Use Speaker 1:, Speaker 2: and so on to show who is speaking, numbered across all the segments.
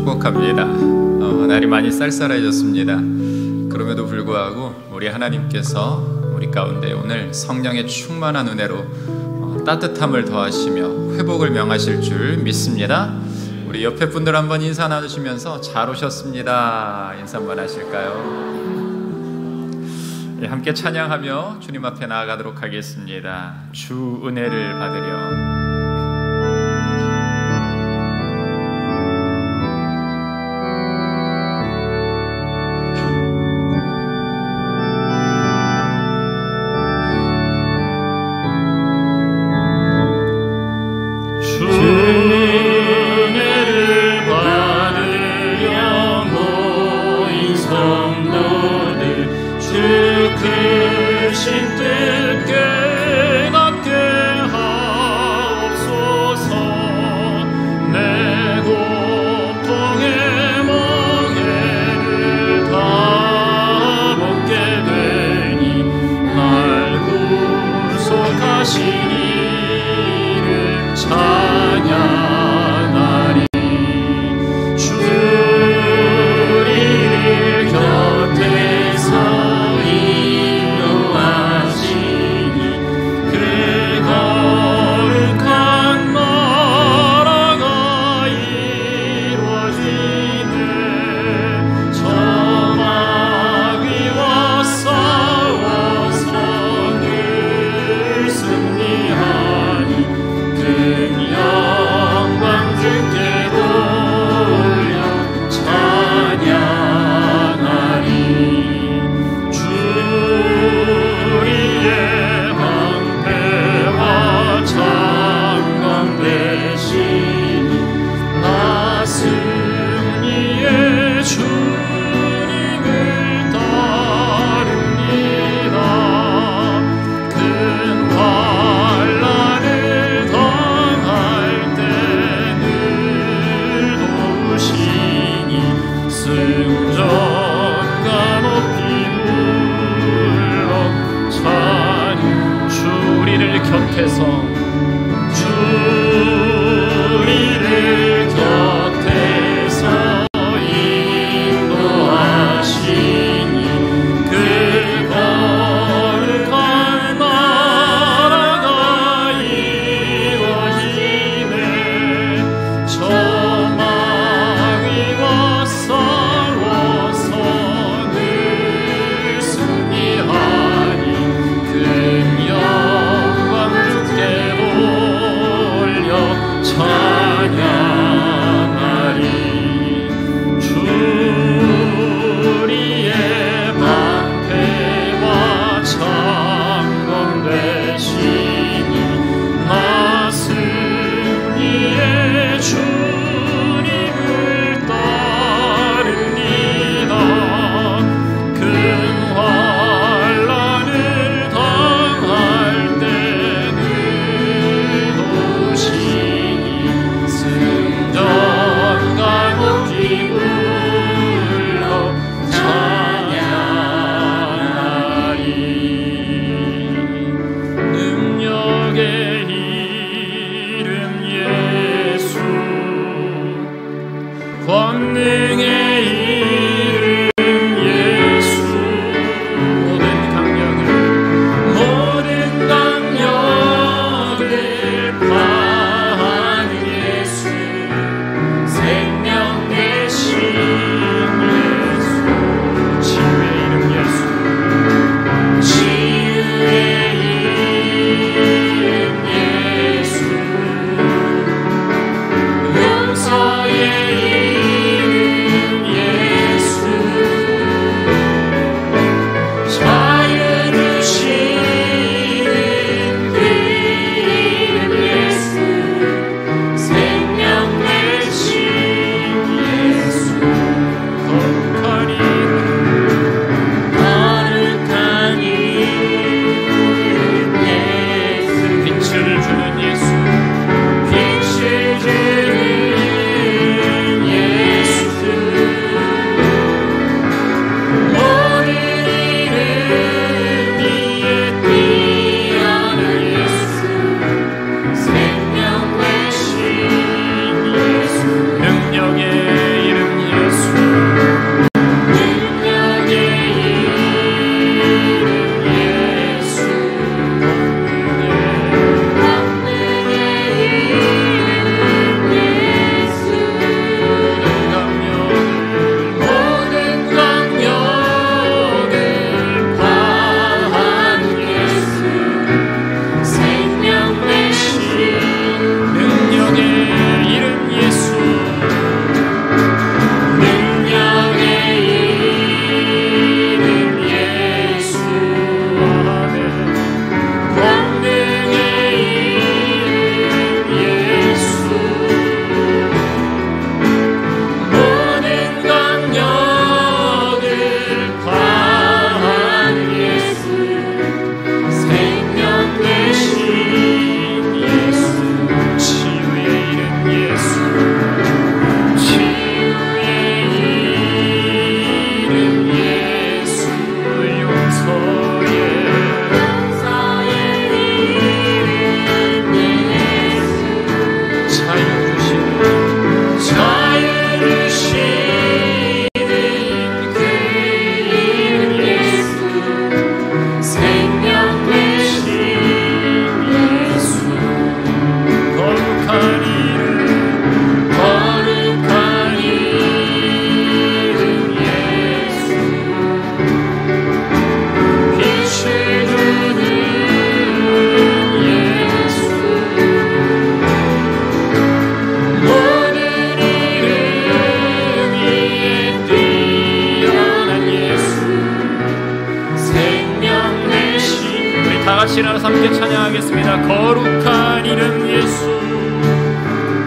Speaker 1: 축복합니다. 날이 많이 쌀쌀해졌습니다. 그럼에도 불구하고 우리 하나님께서 우리 가운데 오늘 성령의 충만한 은혜로 따뜻함을 더하시며 회복을 명하실 줄 믿습니다. 우리 옆에 분들 한번 인사 나누시면서 잘 오셨습니다. 인사 한번 하실까요? 함께 찬양하며 주님 앞에 나아가도록 하겠습니다. 주 은혜를 받으려.
Speaker 2: 용서의 이름
Speaker 1: 같이 나눠서 함께 찬양하겠습니다. 거룩한 이름 예수,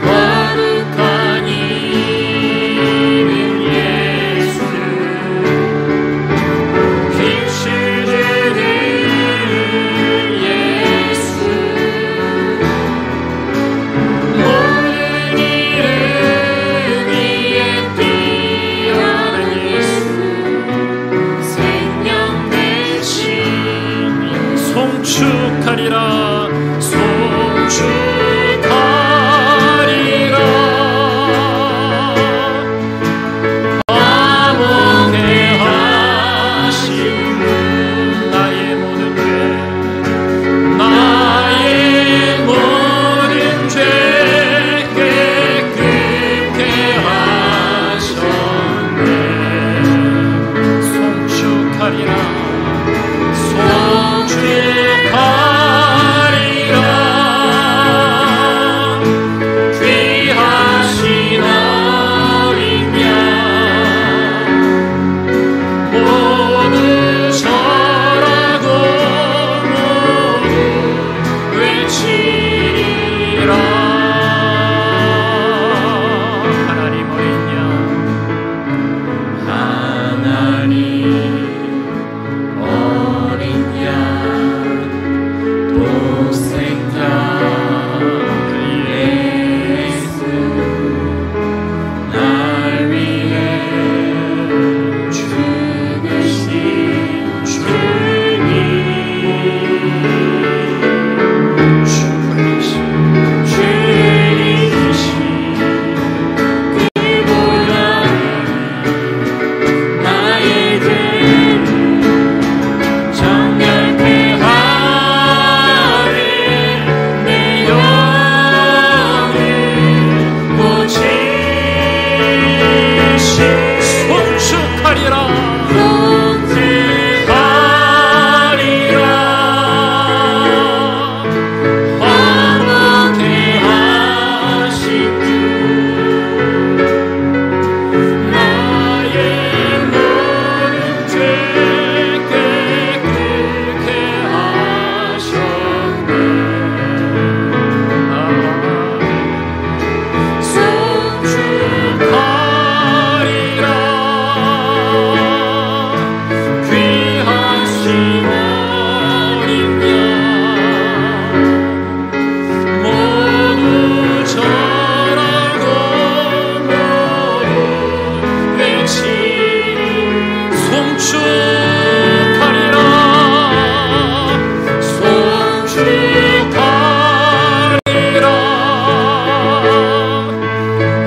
Speaker 1: 거룩한 이름 예수, 빛을 주는 예수, 모든 이름 위에 뛰어난 예수, 생명 대신 송축하리라, 송축하리라. 화목해 하신 나의 모든 죄, 나의 모든 죄 깨끗게 하셨네. 송축하리라, 송축하리라. 귀하신 어린 양 모두 절하고 모두 외치리라. 하나님 어린 양, 하나님 어린 양, 독생자 예수, 날 위해 죽으신 주님, 주님이신 그 보혈이 나의 죄를 정결케 하네. 내 영을 고치신 송축하리라, 송축하리라. 화목해 하신 주, 나의 모든 죄 깨끗게 하셨네. 송축하리라. 귀하신 어린 양 모두 절하고 모두 외치리. 송축하리라, 송축하리라.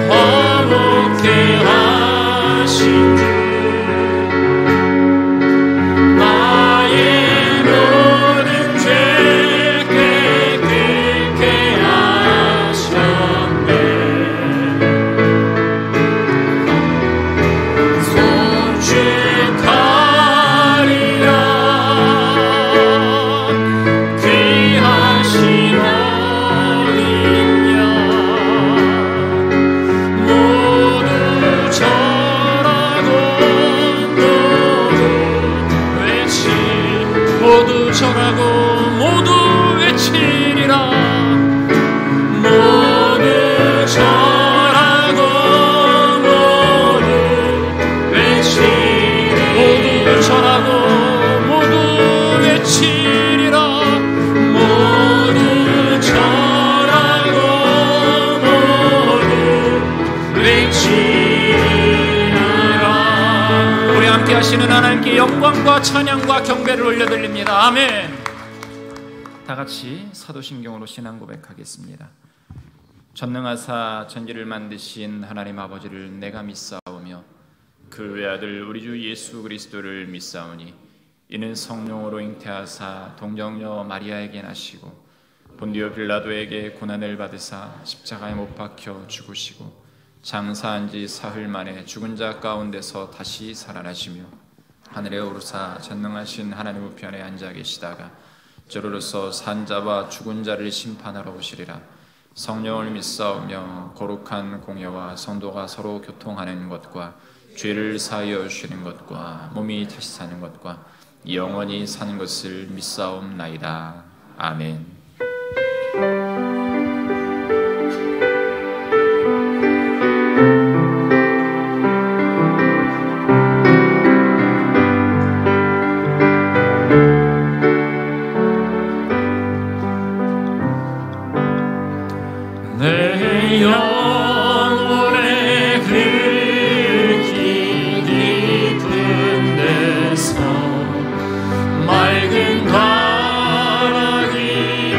Speaker 1: 화목해 하신 주, 나의 모든 죄 깨끗게 하셨네. 송축하리라. 귀하신 어린 양 모두 절하고 모두 외치, 모두 절하고 모두 외치리라. 모두 절하고 모두 외치리. 모두 절하고 모두 외치리라. 모두 절하고 모두 외치리라. 우리 함께 하시는 하나님께 영광과 찬양과 경배를 올려드립니다. 아멘. 다 같이 사도신경으로 신앙 고백하겠습니다. 전능하사 천지를 만드신 하나님 아버지를 내가 믿사오며 그 외아들 우리 주 예수 그리스도를 믿사오니 이는 성령으로 잉태하사 동정녀 마리아에게 나시고 본디오 빌라도에게 고난을 받으사 십자가에 못 박혀 죽으시고 장사한 지 사흘 만에 죽은 자 가운데서 다시 살아나시며 하늘에 오르사 전능하신 하나님 우편에 앉아 계시다가 저로서 산자와 죽은 자를 심판하러 오시리라. 성령을 믿사오며 거룩한 공예와 성도가 서로 교통하는 것과 죄를 사하여 주시는 것과 몸이 다시 사는 것과 영원히 사는 것을 믿사옵나이다. 아멘.
Speaker 2: 내 영혼의 흙이 깊은 데서 맑은 가락이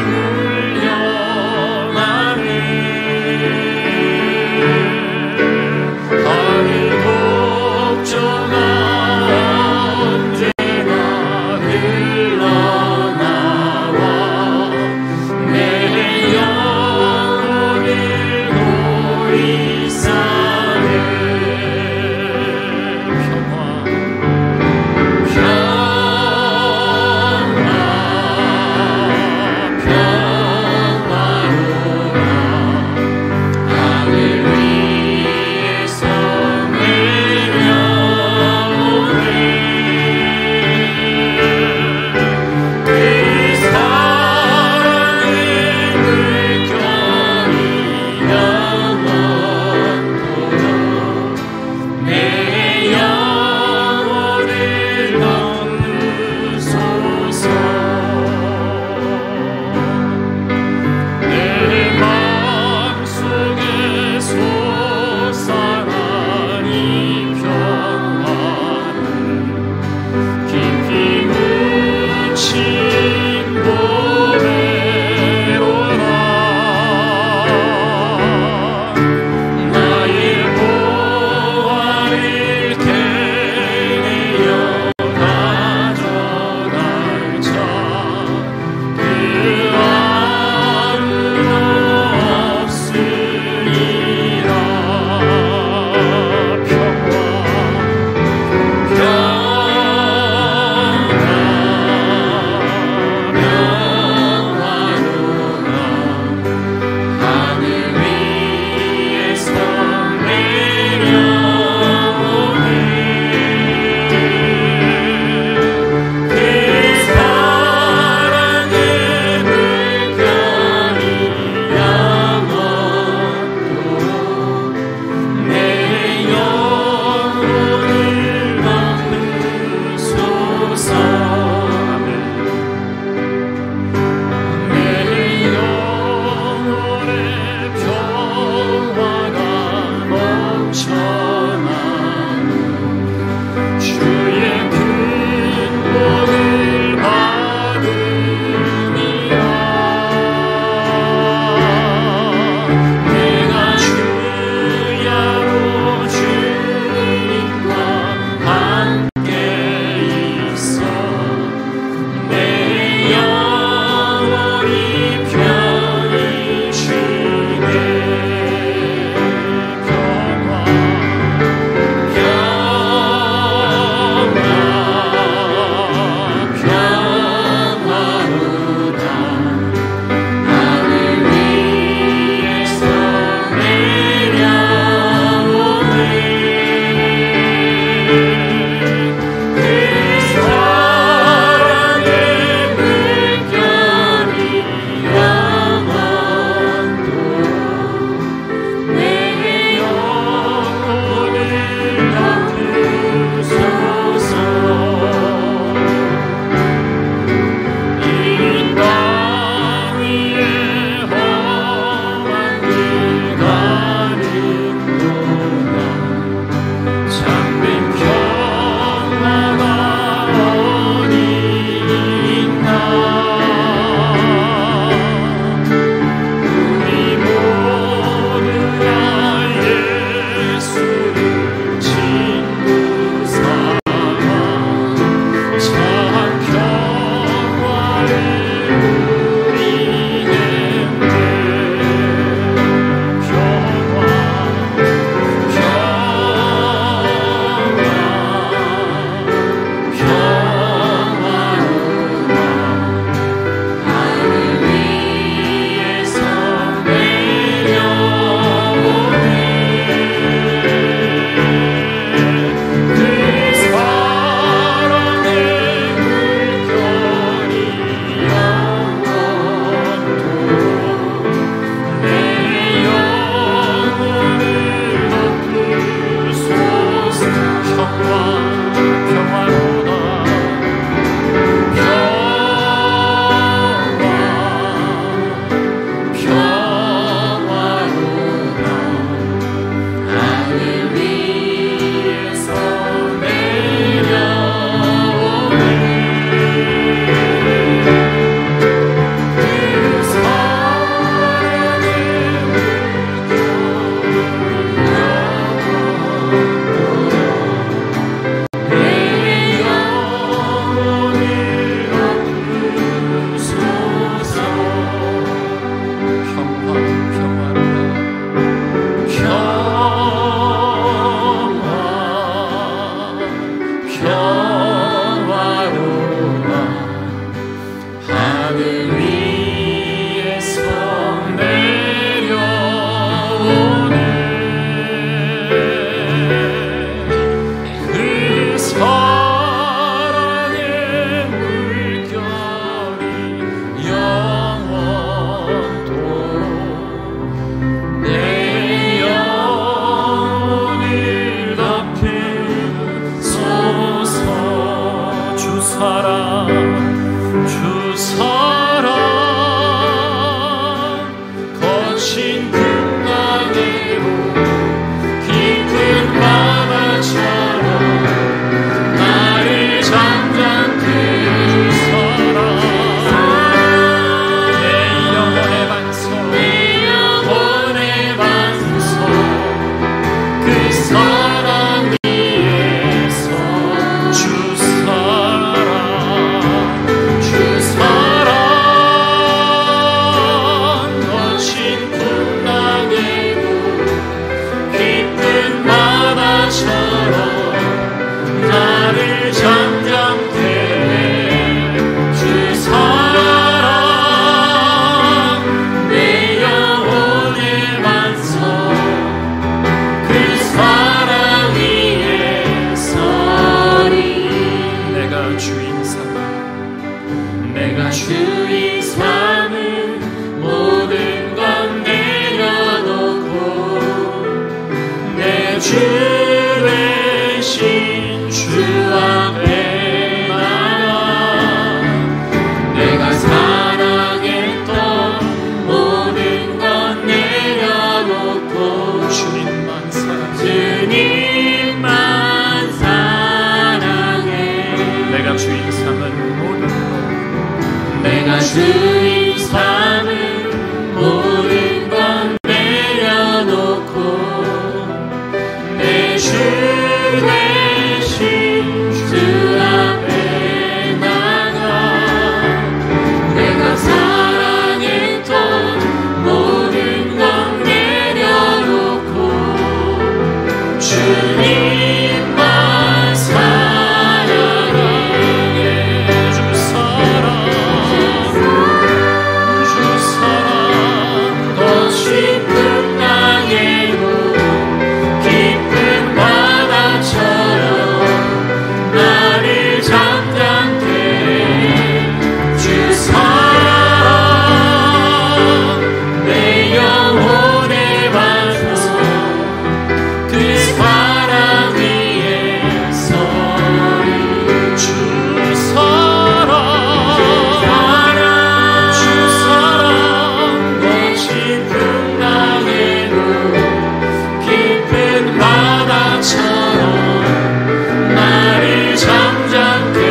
Speaker 2: 주인 삼은 모든 건 내려놓고 내 주 대신 주 앞에 나가 내가 사랑했던 모든 건 내려놓고 주님만 사랑해 주 사랑 더 깊은 땅에도 깊은 바다처럼 나를 잠잠케 주 사랑 내 영혼의 반석 그 사랑 위에 서리 주 사랑 더 깊은 땅에도 깊은 바다처럼 나를 잠잠케 해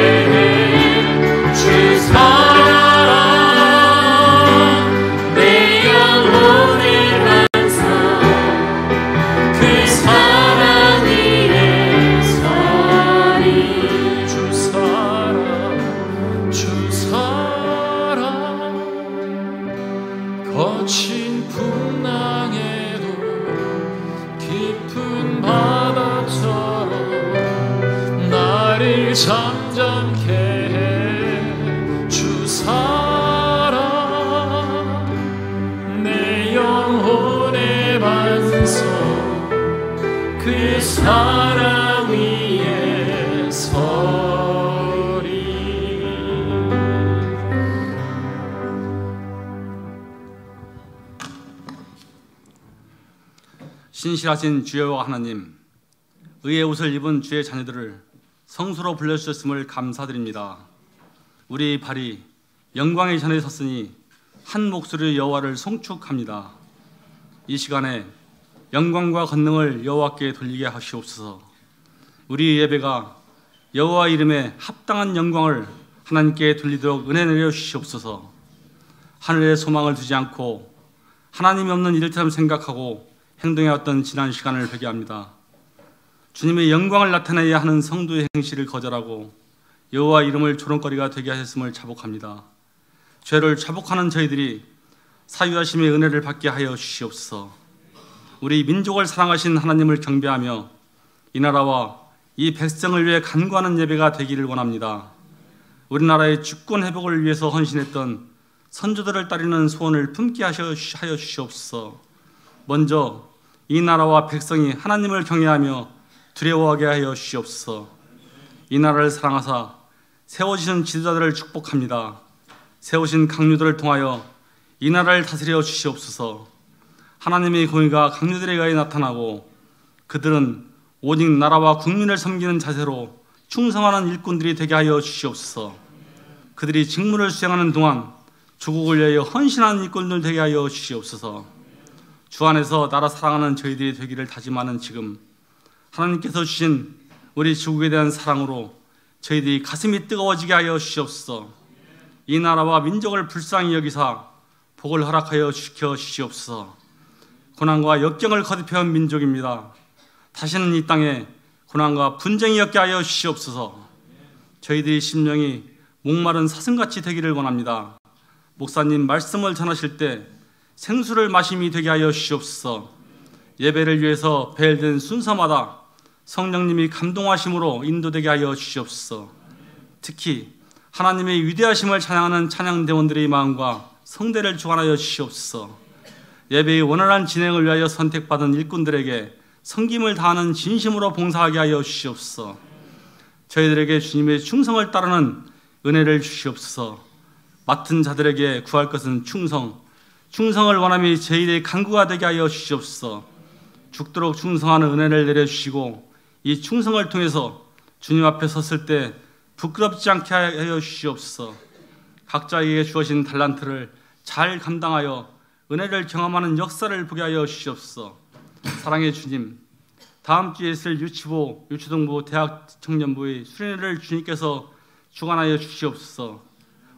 Speaker 2: 주 사랑 내 영혼의 반석 그 사랑 위에 서리 주 사랑 거친 풍랑에도 깊은 바다처럼 나를 잠잠케 해 주 사랑 내 영혼의 반석 그 사랑 위에 서리.
Speaker 3: 신실하신 주여 하나님, 의의 옷을 입은 주의 자녀들을 성수로 불러주셨음을 감사드립니다. 우리 발이 영광의 전에 섰으니 한 목소리로 여호와를 송축합니다. 이 시간에 영광과 권능을 여호와께 돌리게 하시옵소서. 우리 예배가 여호와 이름에 합당한 영광을 하나님께 돌리도록 은혜 내려 주시옵소서. 하늘에 소망을 두지 않고 하나님이 없는 일처럼 생각하고 행동해왔던 지난 시간을 회개합니다. 주님의 영광을 나타내야 하는 성도의 행실을 거절하고 여호와 이름을 조롱거리가 되게 하셨음을 자복합니다. 죄를 자복하는 저희들이 사유하심의 은혜를 받게 하여 주시옵소서. 우리 민족을 사랑하신 하나님을 경배하며 이 나라와 이 백성을 위해 간구하는 예배가 되기를 원합니다. 우리나라의 주권 회복을 위해서 헌신했던 선조들을 따르는 소원을 품게 하여 주시옵소서. 먼저 이 나라와 백성이 하나님을 경외하며 두려워하게 하여 주시옵소서. 이 나라를 사랑하사 세워지신 지도자들을 축복합니다. 세우신 강류들을 통하여 이 나라를 다스려 주시옵소서. 하나님의 공의가 강류들에 의해 나타나고 그들은 오직 나라와 국민을 섬기는 자세로 충성하는 일꾼들이 되게 하여 주시옵소서. 그들이 직무를 수행하는 동안 조국을 위하여 헌신하는 일꾼들 되게 하여 주시옵소서. 주 안에서 나라 사랑하는 저희들이 되기를 다짐하는 지금 하나님께서 주신 우리 조국에 대한 사랑으로 저희들이 가슴이 뜨거워지게 하여 주시옵소서. 이 나라와 민족을 불쌍히 여기사 복을 허락하여 지켜 주시옵소서. 고난과 역경을 거듭해온 민족입니다. 다시는 이 땅에 고난과 분쟁이 없게 하여 주시옵소서. 저희들의 심령이 목마른 사슴같이 되기를 원합니다. 목사님 말씀을 전하실 때 생수를 마심이 되게 하여 주시옵소서. 예배를 위해서 배열된 순서마다 성령님이 감동하심으로 인도되게 하여 주시옵소서. 특히 하나님의 위대하심을 찬양하는 찬양대원들의 마음과 성대를 주관하여 주시옵소서. 예배의 원활한 진행을 위하여 선택받은 일꾼들에게 섬김을 다하는 진심으로 봉사하게 하여 주시옵소서. 저희들에게 주님의 충성을 따르는 은혜를 주시옵소서. 맡은 자들에게 구할 것은 충성을 원함이 저희들의 간구가 되게 하여 주시옵소서. 죽도록 충성하는 은혜를 내려주시고 이 충성을 통해서 주님 앞에 섰을 때 부끄럽지 않게 하여 주시옵소서. 각자에게 주어진 달란트를 잘 감당하여 은혜를 경험하는 역사를 보게 하여 주시옵소서. 사랑의 주님, 다음 주에 있을 유치부, 유초등부, 대학 청년부의 수련회를 주님께서 주관하여 주시옵소서.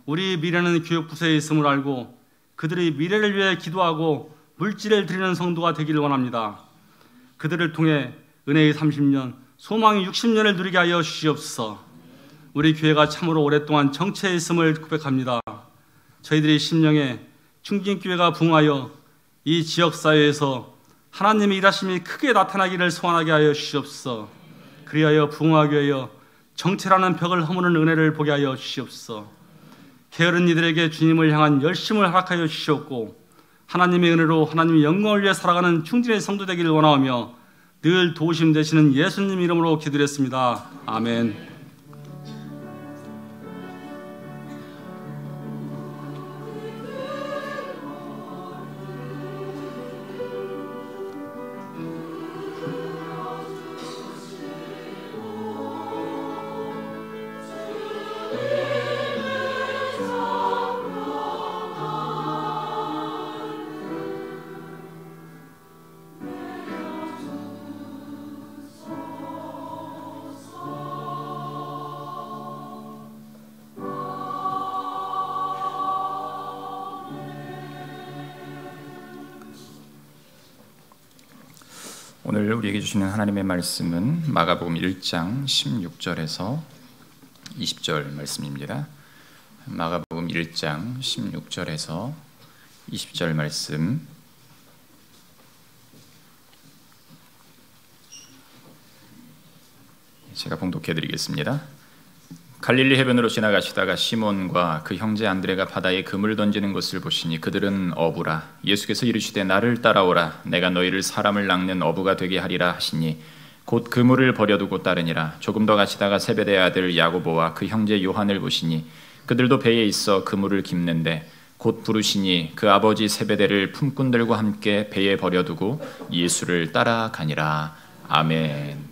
Speaker 3: 우리 미래는 교육부서에 있음을 알고 그들의 미래를 위해 기도하고 물질을 드리는 성도가 되기를 원합니다. 그들을 통해 은혜의 30년, 소망의 60년을 누리게 하여 주시옵소서. 우리 교회가 참으로 오랫동안 정체에 있음을 고백합니다. 저희들의 심령에 충진교회가 부흥하여 이 지역사회에서 하나님의 일하심이 크게 나타나기를 소원하게 하여 주시옵소서. 그리하여 부흥하기 위하여 정체라는 벽을 허무는 은혜를 보게 하여 주시옵소서. 게으른 이들에게 주님을 향한 열심을 허락하여 주시옵고 하나님의 은혜로 하나님의 영광을 위해 살아가는 충진의 성도 되기를 원하오며 늘 도우심 되시는 예수님 이름으로 기도했습니다. 아멘.
Speaker 1: 오늘 우리에게 주시는 하나님의 말씀은 마가복음 1장 16절에서 20절 말씀입니다. 마가복음 1장 16절에서 20절 말씀, 제가 봉독해 드리겠습니다. 갈릴리 해변으로 지나가시다가 시몬과 그 형제 안드레가 바다에 그물 던지는 것을 보시니 그들은 어부라. 예수께서 이르시되 나를 따라오라. 내가 너희를 사람을 낚는 어부가 되게 하리라 하시니 곧 그물을 버려두고 따르니라. 조금 더 가시다가 세베대의 아들 야고보와 그 형제 요한을 보시니 그들도 배에 있어 그물을 깁는데 곧 부르시니 그 아버지 세베대를 품꾼들과 함께 배에 버려두고 예수를 따라가니라. 아멘.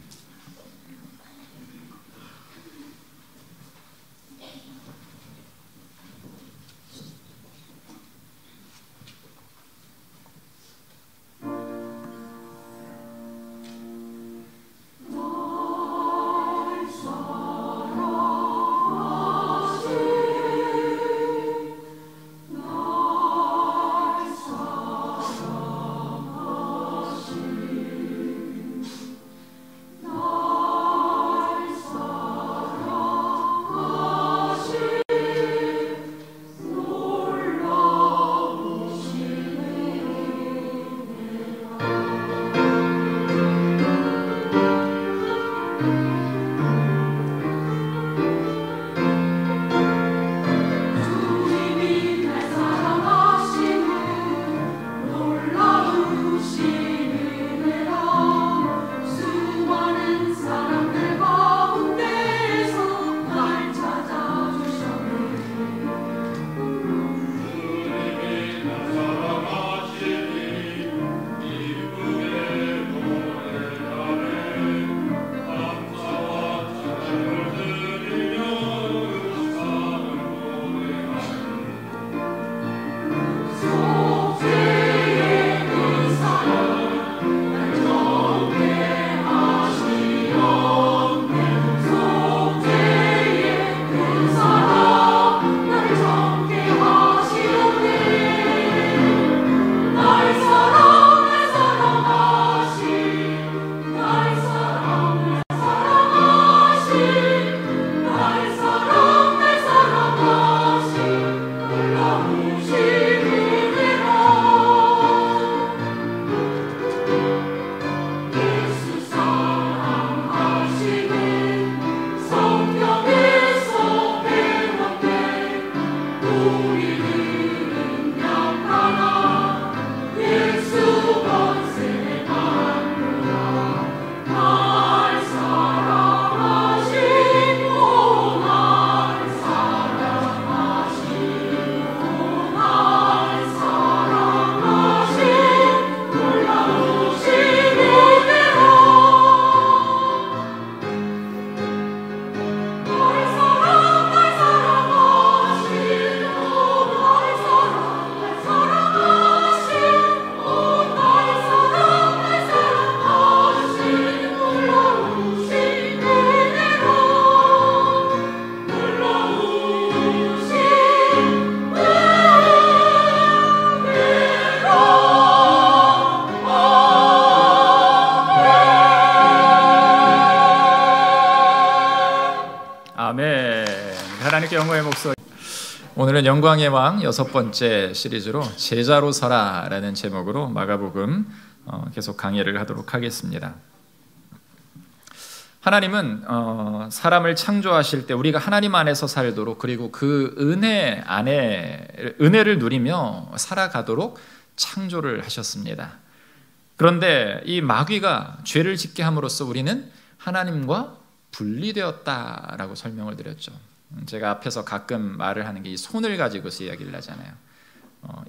Speaker 1: 하나님께 영광의 목소리. 오늘은 영광의 왕 6번째 시리즈로 제자로 서라라는 제목으로 마가복음 계속 강의를 하도록 하겠습니다. 하나님은 사람을 창조하실 때 우리가 하나님 안에서 살도록, 그리고 그 은혜 안에 은혜를 누리며 살아가도록 창조를 하셨습니다. 그런데 이 마귀가 죄를 짓게 함으로써 우리는 하나님과 분리되었다라고 설명을 드렸죠. 제가 앞에서 가끔 말을 하는 게 이 손을 가지고서 이야기를 하잖아요.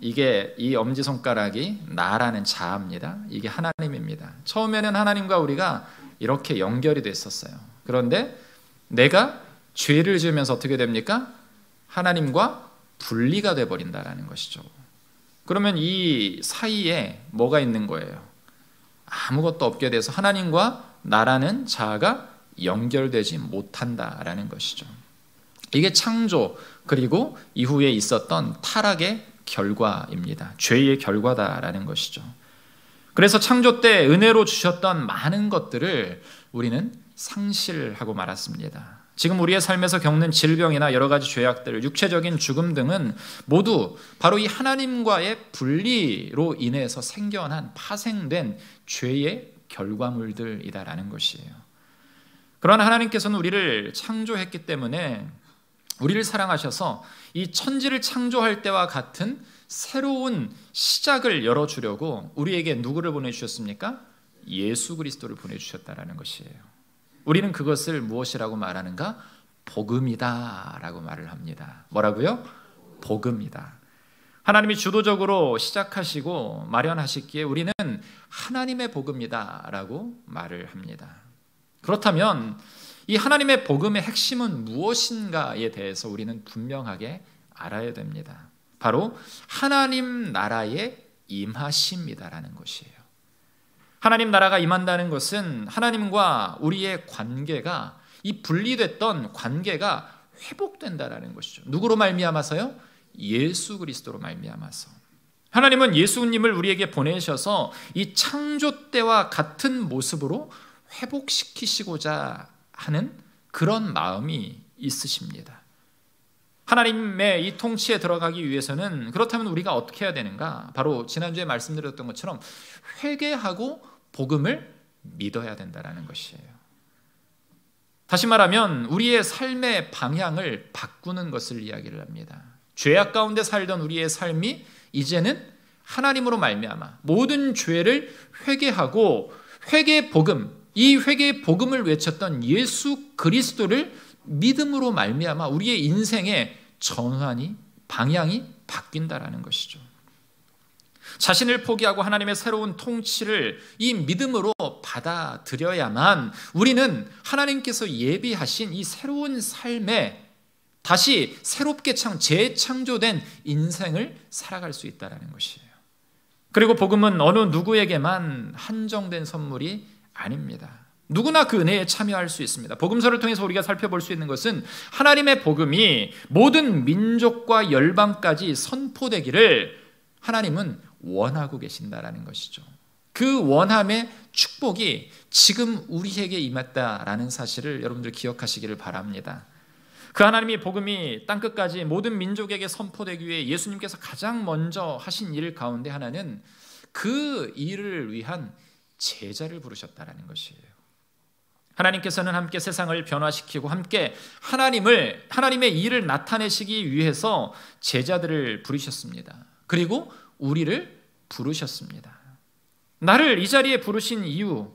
Speaker 1: 이게 이 엄지손가락이 나라는 자아입니다. 이게 하나님입니다. 처음에는 하나님과 우리가 이렇게 연결이 됐었어요. 그런데 내가 죄를 지으면서 어떻게 됩니까? 하나님과 분리가 돼버린다라는 것이죠. 그러면 이 사이에 뭐가 있는 거예요? 아무것도 없게 돼서 하나님과 나라는 자아가 연결되지 못한다라는 것이죠. 이게 창조 그리고 이후에 있었던 타락의 결과입니다. 죄의 결과다라는 것이죠. 그래서 창조 때 은혜로 주셨던 많은 것들을 우리는 상실하고 말았습니다. 지금 우리의 삶에서 겪는 질병이나 여러 가지 죄악들, 육체적인 죽음 등은 모두 바로 이 하나님과의 분리로 인해서 생겨난 파생된 죄의 결과물들이다라는 것이에요. 그러나 하나님께서는 우리를 창조했기 때문에 우리를 사랑하셔서 이 천지를 창조할 때와 같은 새로운 시작을 열어주려고 우리에게 누구를 보내주셨습니까? 예수 그리스도를 보내주셨다라는 것이에요. 우리는 그것을 무엇이라고 말하는가? 복음이다 라고 말을 합니다. 뭐라고요? 복음이다. 하나님이 주도적으로 시작하시고 마련하셨기에 우리는 하나님의 복음이다 라고 말을 합니다. 그렇다면 이 하나님의 복음의 핵심은 무엇인가에 대해서 우리는 분명하게 알아야 됩니다. 바로 하나님 나라의 임하심이다라는 것이에요. 하나님 나라가 임한다는 것은 하나님과 우리의 관계가, 이 분리됐던 관계가 회복된다라는 것이죠. 누구로 말미암아서요? 예수 그리스도로 말미암아서. 하나님은 예수님을 우리에게 보내셔서 이 창조 때와 같은 모습으로 회복시키시고자 하는 그런 마음이 있으십니다. 하나님의 이 통치에 들어가기 위해서는, 그렇다면 우리가 어떻게 해야 되는가? 바로 지난주에 말씀드렸던 것처럼 회개하고 복음을 믿어야 된다는 것이에요. 다시 말하면 우리의 삶의 방향을 바꾸는 것을 이야기를 합니다. 죄악 가운데 살던 우리의 삶이 이제는 하나님으로 말미암아 모든 죄를 회개하고 회개의 복음, 이 회개의 복음을 외쳤던 예수 그리스도를 믿음으로 말미암아 우리의 인생의 전환이, 방향이 바뀐다라는 것이죠. 자신을 포기하고 하나님의 새로운 통치를 이 믿음으로 받아들여야만 우리는 하나님께서 예비하신 이 새로운 삶에 다시 새롭게 재창조된 인생을 살아갈 수 있다는 것이에요. 그리고 복음은 어느 누구에게만 한정된 선물이 아닙니다. 누구나 그 은혜에 참여할 수 있습니다. 복음서를 통해서 우리가 살펴볼 수 있는 것은 하나님의 복음이 모든 민족과 열방까지 선포되기를 하나님은 원하고 계신다라는 것이죠. 그 원함의 축복이 지금 우리에게 임했다라는 사실을 여러분들 기억하시기를 바랍니다. 그 하나님의 복음이 땅끝까지 모든 민족에게 선포되기 위해 예수님께서 가장 먼저 하신 일 가운데 하나는 그 일을 위한 제자를 부르셨다라는 것이에요. 하나님께서는 함께 세상을 변화시키고 함께 하나님의 일을 나타내시기 위해서 제자들을 부르셨습니다. 그리고 우리를 부르셨습니다. 나를 이 자리에 부르신 이유,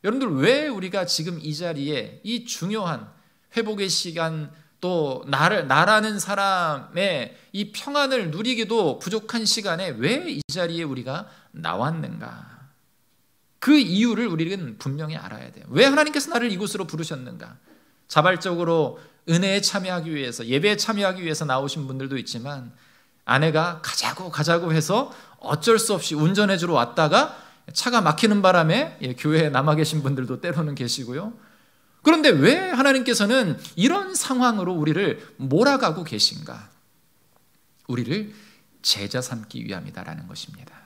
Speaker 1: 여러분들 왜 우리가 지금 이 자리에 이 중요한 회복의 시간, 또 나라는 사람의 이 평안을 누리기도 부족한 시간에 왜 이 자리에 우리가 나왔는가? 그 이유를 우리는 분명히 알아야 돼요. 왜 하나님께서 나를 이곳으로 부르셨는가? 자발적으로 은혜에 참여하기 위해서, 예배에 참여하기 위해서 나오신 분들도 있지만 아내가 가자고 해서 어쩔 수 없이 운전해 주러 왔다가 차가 막히는 바람에 교회에 남아 계신 분들도 때로는 계시고요. 그런데 왜 하나님께서는 이런 상황으로 우리를 몰아가고 계신가? 우리를 제자 삼기 위함이다라는 것입니다.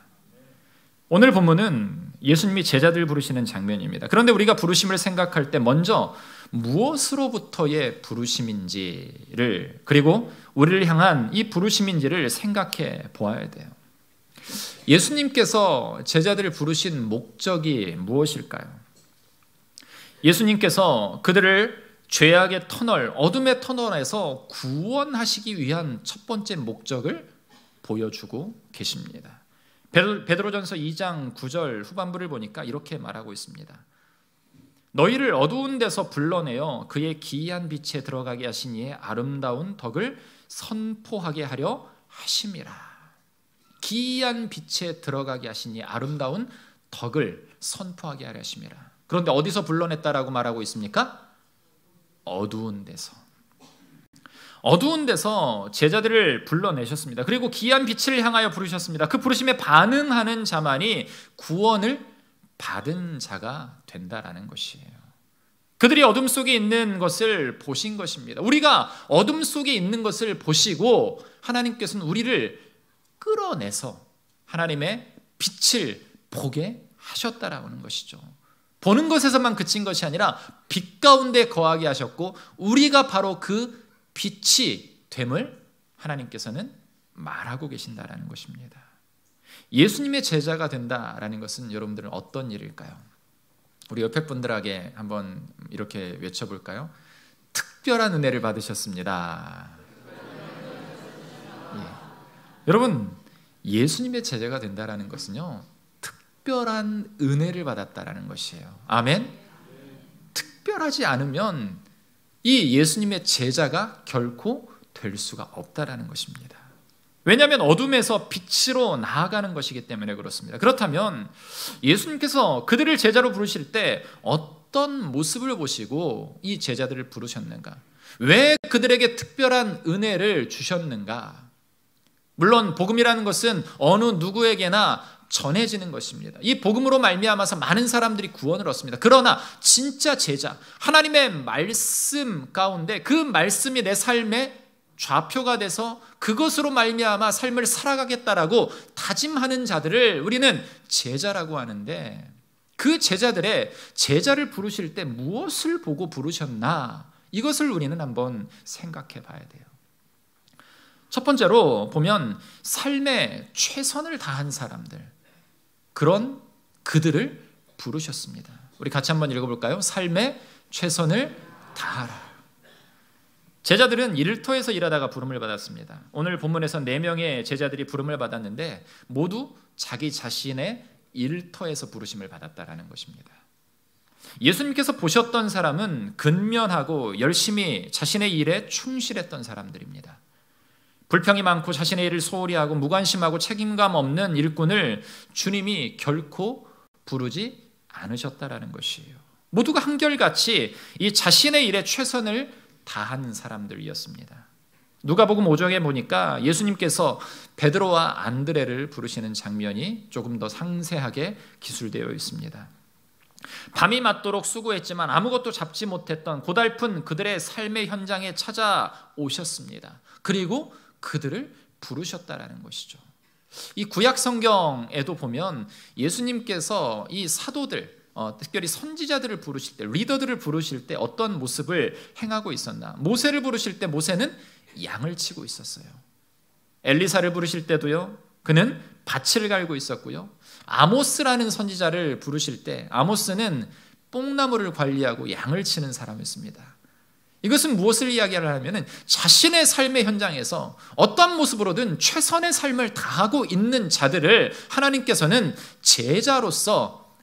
Speaker 1: 오늘 본문은 예수님이 제자들 부르시는 장면입니다. 그런데 우리가 부르심을 생각할 때 먼저 무엇으로부터의 부르심인지를, 그리고 우리를 향한 이 부르심인지를 생각해 보아야 돼요. 예수님께서 제자들을 부르신 목적이 무엇일까요? 예수님께서 그들을 죄악의 터널, 어둠의 터널에서 구원하시기 위한 첫 번째 목적을 보여주고 계십니다. 베드로전서 2장 9절 후반부를 보니까 이렇게 말하고 있습니다. 너희를 어두운 데서 불러내어 그의 기이한 빛에 들어가게 하신 이의 아름다운 덕을 선포하게 하려 하심이라. 기이한 빛에 들어가게 하신 이의 아름다운 덕을 선포하게 하려 하심이라. 그런데 어디서 불러냈다라고 말하고 있습니까? 어두운 데서. 어두운 데서 제자들을 불러내셨습니다. 그리고 기이한 빛을 향하여 부르셨습니다. 그 부르심에 반응하는 자만이 구원을 받은 자가 된다라는 것이에요. 그들이 어둠 속에 있는 것을 보신 것입니다. 우리가 어둠 속에 있는 것을 보시고 하나님께서는 우리를 끌어내서 하나님의 빛을 보게 하셨다라는 것이죠. 보는 것에서만 그친 것이 아니라 빛 가운데 거하게 하셨고 우리가 바로 그 빛이 됨을 하나님께서는 말하고 계신다라는 것입니다. 예수님의 제자가 된다라는 것은 여러분들은 어떤 일일까요? 우리 옆에 분들에게 한번 이렇게 외쳐볼까요? 특별한 은혜를 받으셨습니다. 예. 여러분, 예수님의 제자가 된다라는 것은요, 특별한 은혜를 받았다라는 것이에요. 아멘? 특별하지 않으면 이 예수님의 제자가 결코 될 수가 없다라는 것입니다. 왜냐하면 어둠에서 빛으로 나아가는 것이기 때문에 그렇습니다. 그렇다면 예수님께서 그들을 제자로 부르실 때 어떤 모습을 보시고 이 제자들을 부르셨는가? 왜 그들에게 특별한 은혜를 주셨는가? 물론 복음이라는 것은 어느 누구에게나 전해지는 것입니다. 이 복음으로 말미암아서 많은 사람들이 구원을 얻습니다. 그러나 진짜 제자, 하나님의 말씀 가운데 그 말씀이 내 삶의 좌표가 돼서 그것으로 말미암아 삶을 살아가겠다라고 다짐하는 자들을 우리는 제자라고 하는데, 그 제자를 부르실 때 무엇을 보고 부르셨나? 이것을 우리는 한번 생각해 봐야 돼요. 첫 번째로 보면 삶의 최선을 다한 사람들, 그런 그들을 부르셨습니다. 우리 같이 한번 읽어볼까요? 삶의 최선을 다하라. 제자들은 일터에서 일하다가 부름을 받았습니다. 오늘 본문에서 4명의 제자들이 부름을 받았는데 모두 자기 자신의 일터에서 부르심을 받았다라는 것입니다. 예수님께서 보셨던 사람은 근면하고 열심히 자신의 일에 충실했던 사람들입니다. 불평이 많고 자신의 일을 소홀히 하고 무관심하고 책임감 없는 일꾼을 주님이 결코 부르지 않으셨다라는 것이에요. 모두가 한결같이 이 자신의 일에 최선을 다한 사람들이었습니다. 누가복음 5장에 보니까 예수님께서 베드로와 안드레를 부르시는 장면이 조금 더 상세하게 기술되어 있습니다. 밤이 맞도록 수고했지만 아무것도 잡지 못했던 고달픈 그들의 삶의 현장에 찾아오셨습니다. 그리고 그들을 부르셨다라는 것이죠. 이 구약 성경에도 보면 예수님께서 이 사도들, 특별히 선지자들을 부르실 때, 리더들을 부르실 때 어떤 모습을 행하고 있었나? 모세를 부르실 때 모세는 양을 치고 있었어요. 엘리사를 부르실 때도요, 그는 밭을 갈고 있었고요. 아모스라는 선지자를 부르실 때 아모스는 뽕나무를 관리하고 양을 치는 사람이었습니다. 이것은 무엇을 이야기하냐면 자신의 삶의 현장에서 어떤 모습으로든 최선의 삶을 다하고 있는 자들을 하나님께서는 제자로서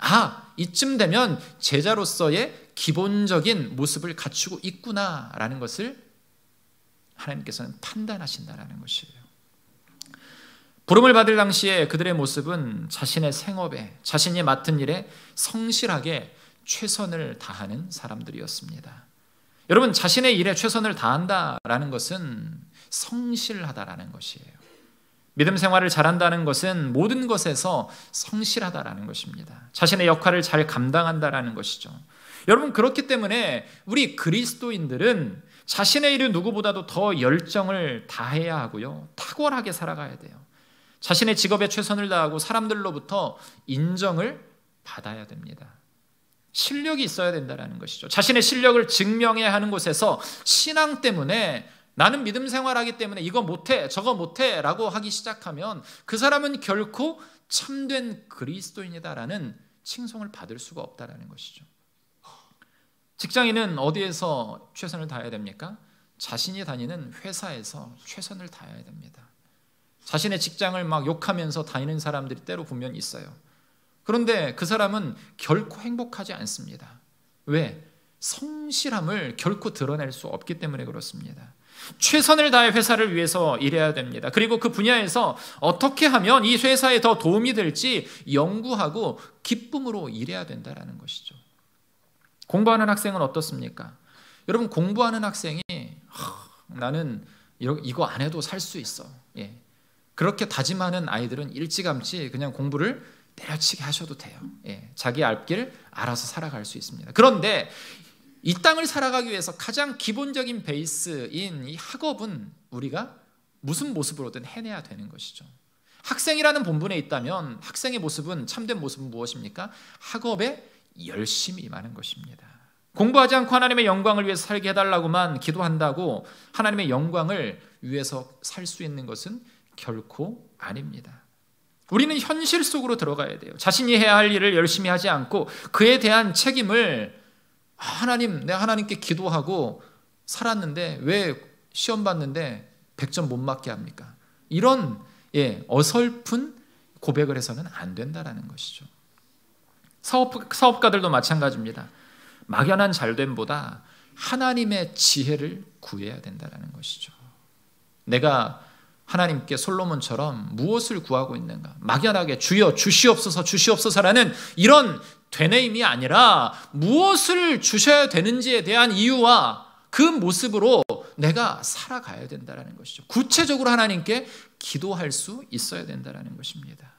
Speaker 1: 이쯤 되면 제자로서의 기본적인 모습을 갖추고 있구나라는 것을 하나님께서는 판단하신다라는 것이에요. 부름을 받을 당시에 그들의 모습은 자신의 생업에, 자신이 맡은 일에 성실하게 최선을 다하는 사람들이었습니다. 여러분, 자신의 일에 최선을 다한다라는 것은 성실하다라는 것이에요. 믿음 생활을 잘한다는 것은 모든 것에서 성실하다라는 것입니다. 자신의 역할을 잘 감당한다라는 것이죠. 여러분, 그렇기 때문에 우리 그리스도인들은 자신의 일을 누구보다도 더 열정을 다해야 하고요, 탁월하게 살아가야 돼요. 자신의 직업에 최선을 다하고 사람들로부터 인정을 받아야 됩니다. 실력이 있어야 된다는 것이죠. 자신의 실력을 증명해야 하는 곳에서 신앙 때문에 나는 믿음 생활하기 때문에 이거 못해 저거 못해 라고 하기 시작하면 그 사람은 결코 참된 그리스도인이다라는 칭송을 받을 수가 없다는 것이죠. 직장인은 어디에서 최선을 다해야 됩니까? 자신이 다니는 회사에서 최선을 다해야 됩니다. 자신의 직장을 막 욕하면서 다니는 사람들이 때로 보면 있어요. 그런데 그 사람은 결코 행복하지 않습니다. 왜? 성실함을 결코 드러낼 수 없기 때문에 그렇습니다. 최선을 다해 회사를 위해서 일해야 됩니다. 그리고 그 분야에서 어떻게 하면 이 회사에 더 도움이 될지 연구하고 기쁨으로 일해야 된다는 것이죠. 공부하는 학생은 어떻습니까? 여러분, 공부하는 학생이 나는 이거 안 해도 살 수 있어, 그렇게 다짐하는 아이들은 일찌감치 그냥 공부를 내려치게 하셔도 돼요. 자기 앞길 알아서 살아갈 수 있습니다. 그런데 이 땅을 살아가기 위해서 가장 기본적인 베이스인 이 학업은 우리가 무슨 모습으로든 해내야 되는 것이죠. 학생이라는 본분에 있다면 학생의 모습은, 참된 모습은 무엇입니까? 학업에 열심히 임하는 것입니다. 공부하지 않고 하나님의 영광을 위해서 살게 해달라고만 기도한다고 하나님의 영광을 위해서 살 수 있는 것은 결코 아닙니다. 우리는 현실 속으로 들어가야 돼요. 자신이 해야 할 일을 열심히 하지 않고 그에 대한 책임을 하나님, 내가 하나님께 기도하고 살았는데 왜 시험 봤는데 100점 못 맞게 합니까? 이런 어설픈 고백을 해서는 안 된다는 것이죠. 사업가들도 마찬가지입니다. 막연한 잘됨보다 하나님의 지혜를 구해야 된다는 것이죠. 내가 하나님께 솔로몬처럼 무엇을 구하고 있는가? 막연하게 주여 주시옵소서 주시옵소서라는 이런 되뇌임이 아니라 무엇을 주셔야 되는지에 대한 이유와 그 모습으로 내가 살아가야 된다는 것이죠. 구체적으로 하나님께 기도할 수 있어야 된다는 것입니다.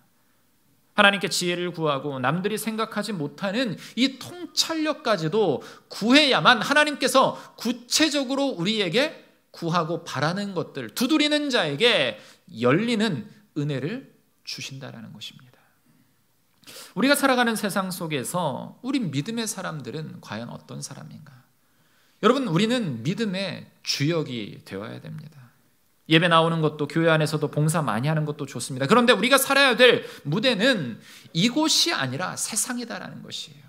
Speaker 1: 하나님께 지혜를 구하고 남들이 생각하지 못하는 이 통찰력까지도 구해야만 하나님께서 구체적으로 우리에게 구하고 바라는 것들, 두드리는 자에게 열리는 은혜를 주신다라는 것입니다. 우리가 살아가는 세상 속에서 우리 믿음의 사람들은 과연 어떤 사람인가? 여러분, 우리는 믿음의 주역이 되어야 됩니다. 예배 나오는 것도, 교회 안에서도 봉사 많이 하는 것도 좋습니다. 그런데 우리가 살아야 될 무대는 이곳이 아니라 세상이다라는 것이에요.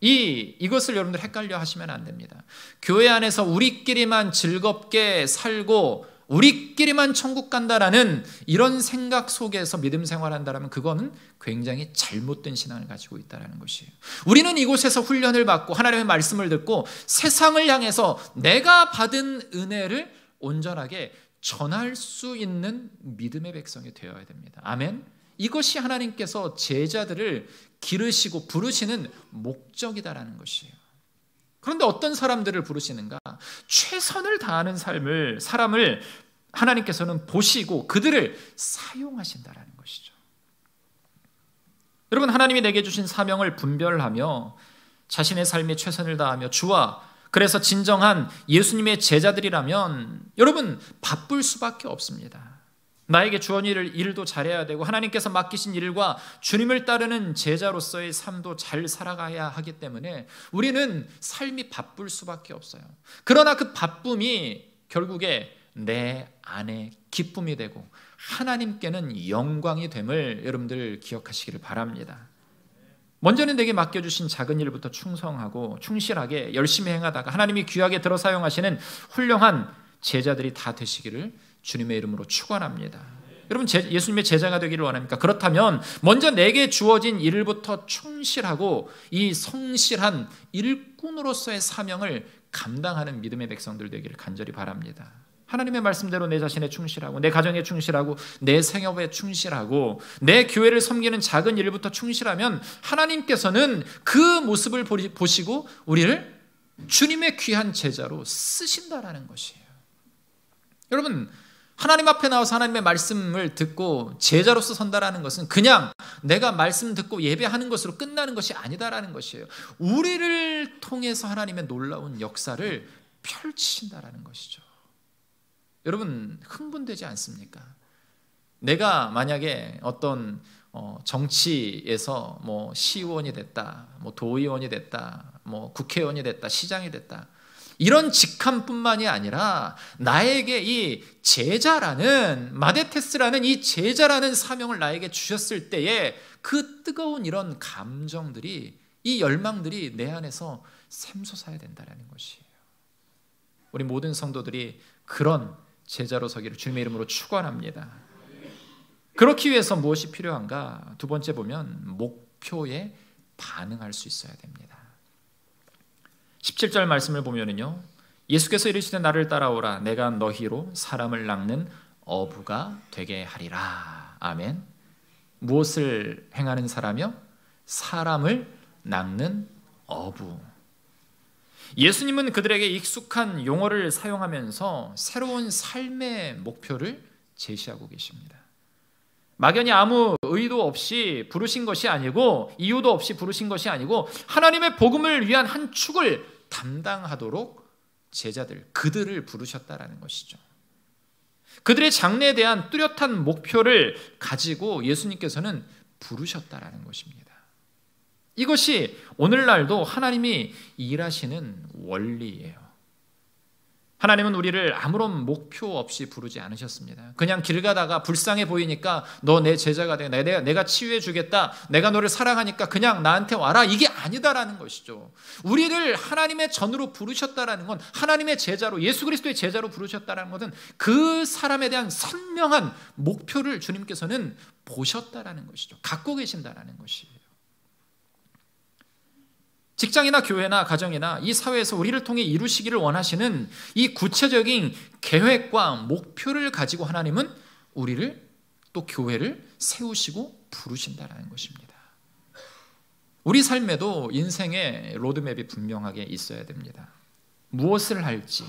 Speaker 1: 이것을 여러분들 헷갈려 하시면 안 됩니다. 교회 안에서 우리끼리만 즐겁게 살고 우리끼리만 천국 간다라는 이런 생각 속에서 믿음 생활한다면 그거는 굉장히 잘못된 신앙을 가지고 있다는 것이에요. 우리는 이곳에서 훈련을 받고 하나님의 말씀을 듣고 세상을 향해서 내가 받은 은혜를 온전하게 전할 수 있는 믿음의 백성이 되어야 됩니다. 아멘. 이것이 하나님께서 제자들을 기르시고 부르시는 목적이다라는 것이에요. 그런데 어떤 사람들을 부르시는가? 최선을 다하는 사람을 하나님께서는 보시고 그들을 사용하신다라는 것이죠. 여러분, 하나님이 내게 주신 사명을 분별하며 자신의 삶에 최선을 다하며 주와 그래서 진정한 예수님의 제자들이라면 여러분 바쁠 수밖에 없습니다. 나에게 주어진 일도 잘해야 되고 하나님께서 맡기신 일과 주님을 따르는 제자로서의 삶도 잘 살아가야 하기 때문에 우리는 삶이 바쁠 수밖에 없어요. 그러나 그 바쁨이 결국에 내 안에 기쁨이 되고 하나님께는 영광이 됨을 여러분들 기억하시기를 바랍니다. 먼저는 내게 맡겨주신 작은 일부터 충성하고 충실하게 열심히 행하다가 하나님이 귀하게 들어 사용하시는 훌륭한 제자들이 다 되시기를 주님의 이름으로 축원합니다. 여러분, 예수님의 제자가 되기를 원합니까? 그렇다면 먼저 내게 주어진 일부터 충실하고 이 성실한 일꾼으로서의 사명을 감당하는 믿음의 백성들 되기를 간절히 바랍니다. 하나님의 말씀대로 내 자신에 충실하고 내 가정에 충실하고 내 생업에 충실하고 내 교회를 섬기는 작은 일부터 충실하면 하나님께서는 그 모습을 보시고 우리를 주님의 귀한 제자로 쓰신다라는 것이에요. 여러분, 하나님 앞에 나와서 하나님의 말씀을 듣고 제자로서 선다라는 것은 그냥 내가 말씀 듣고 예배하는 것으로 끝나는 것이 아니다라는 것이에요. 우리를 통해서 하나님의 놀라운 역사를 펼치신다라는 것이죠. 여러분, 흥분되지 않습니까? 내가 만약에 어떤 정치에서 뭐 시의원이 됐다, 뭐 도의원이 됐다, 뭐 국회의원이 됐다, 시장이 됐다, 이런 직함뿐만이 아니라 나에게 이 제자라는 마데테스라는 이 제자라는 사명을 나에게 주셨을 때에 그 뜨거운 이런 감정들이 이 열망들이 내 안에서 샘솟아야 된다는 것이에요. 우리 모든 성도들이 그런 제자로 서기를 주님의 이름으로 축원합니다. 그렇기 위해서 무엇이 필요한가? 두 번째 보면 목표에 반응할 수 있어야 됩니다. 17절 말씀을 보면은요, 예수께서 이르시되 나를 따라오라 내가 너희로 사람을 낚는 어부가 되게 하리라. 아멘. 무엇을 행하는 사람이요? 사람을 낚는 어부. 예수님은 그들에게 익숙한 용어를 사용하면서 새로운 삶의 목표를 제시하고 계십니다. 막연히 아무 의도 없이 부르신 것이 아니고 이유도 없이 부르신 것이 아니고 하나님의 복음을 위한 한 축을 담당하도록 그들을 부르셨다라는 것이죠. 그들의 장래에 대한 뚜렷한 목표를 가지고 예수님께서는 부르셨다라는 것입니다. 이것이 오늘날도 하나님이 일하시는 원리예요. 하나님은 우리를 아무런 목표 없이 부르지 않으셨습니다. 그냥 길 가다가 불쌍해 보이니까 너 내 제자가 돼, 내가 치유해 주겠다, 내가 너를 사랑하니까 그냥 나한테 와라, 이게 아니다라는 것이죠. 우리를 하나님의 전으로 부르셨다라는 건, 하나님의 제자로, 예수 그리스도의 제자로 부르셨다라는 것은 그 사람에 대한 선명한 목표를 주님께서는 보셨다라는 것이죠. 갖고 계신다라는 것이에요. 직장이나 교회나 가정이나 이 사회에서 우리를 통해 이루시기를 원하시는 이 구체적인 계획과 목표를 가지고 하나님은 우리를 또 교회를 세우시고 부르신다는 것입니다. 우리 삶에도 인생의 로드맵이 분명하게 있어야 됩니다. 무엇을 할지,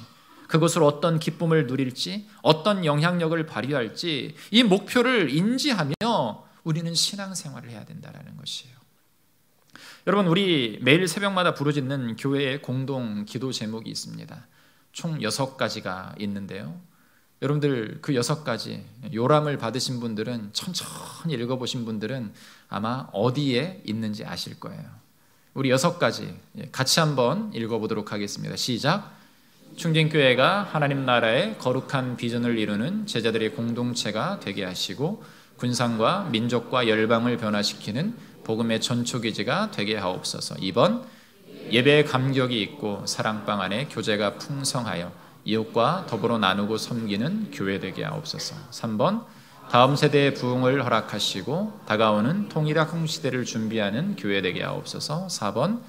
Speaker 1: 그것으로 어떤 기쁨을 누릴지, 어떤 영향력을 발휘할지 이 목표를 인지하며 우리는 신앙생활을 해야 된다는 것이에요. 여러분, 우리 매일 새벽마다 부르짖는 교회의 공동 기도 제목이 있습니다. 총 6가지가 있는데요. 여러분들 그 6가지 요람을 받으신 분들은, 천천히 읽어보신 분들은 아마 어디에 있는지 아실 거예요. 우리 6가지 같이 한번 읽어보도록 하겠습니다. 시작. 충진교회가 하나님 나라의 거룩한 비전을 이루는 제자들의 공동체가 되게 하시고 군상과 민족과 열방을 변화시키는 복음의 전초기지가 되게 하옵소서. 2번, 예배에 감격이 있고 사랑방 안에 교제가 풍성하여 이웃과 더불어 나누고 섬기는 교회 되게 하옵소서. 3번 다음 세대의 부흥을 허락하시고 다가오는 통일학 시대를 준비하는 교회 되게 하옵소서. 4번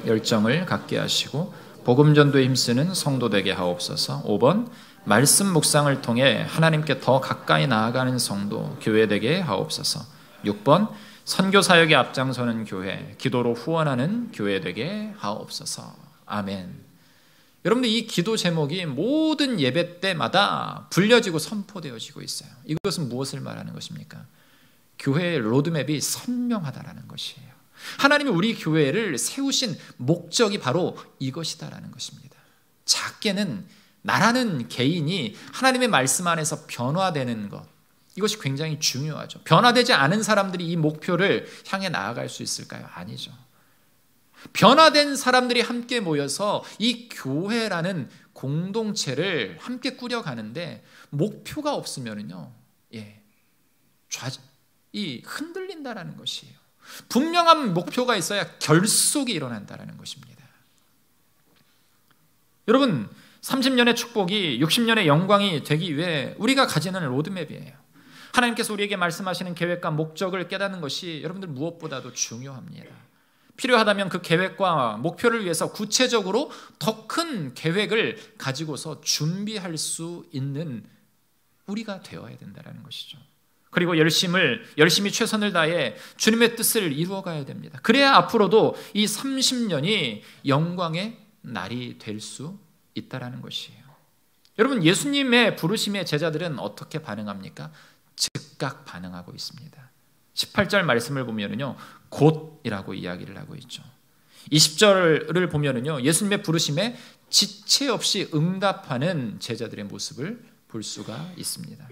Speaker 1: 열정을 갖게 하시고 복음 전도에 힘쓰는 성도 되게 하옵소서. 5번 말씀 묵상을 통해 하나님께 더 가까이 나아가는 성도, 교회 되게 하옵소서. 6번 선교 사역에 앞장서는 교회, 기도로 후원하는 교회 되게 하옵소서. 아멘. 여러분들 이 기도 제목이 모든 예배 때마다 불려지고 선포되어지고 있어요. 이것은 무엇을 말하는 것입니까? 교회의 로드맵이 선명하다라는 것이에요. 하나님이 우리 교회를 세우신 목적이 바로 이것이다라는 것입니다. 작게는 나라는 개인이 하나님의 말씀 안에서 변화되는 것, 이것이 굉장히 중요하죠. 변화되지 않은 사람들이 이 목표를 향해 나아갈 수 있을까요? 아니죠. 변화된 사람들이 함께 모여서 이 교회라는 공동체를 함께 꾸려가는데 목표가 없으면요, 흔들린다라는 것이에요. 분명한 목표가 있어야 결속이 일어난다라는 것입니다. 여러분, 30년의 축복이 60년의 영광이 되기 위해 우리가 가지는 로드맵이에요. 하나님께서 우리에게 말씀하시는 계획과 목적을 깨닫는 것이 여러분들 무엇보다도 중요합니다. 필요하다면 그 계획과 목표를 위해서 구체적으로 더 큰 계획을 가지고서 준비할 수 있는 우리가 되어야 된다는 것이죠. 그리고 열심히 최선을 다해 주님의 뜻을 이루어가야 됩니다. 그래야 앞으로도 이 30년이 영광의 날이 될 수 있다는 것이에요. 여러분, 예수님의 부르심의 제자들은 어떻게 반응합니까? 즉각 반응하고 있습니다. 18절 말씀을 보면은요, 곧이라고 이야기를 하고 있죠. 20절을 보면은요, 예수님의 부르심에 지체 없이 응답하는 제자들의 모습을 볼 수가 있습니다.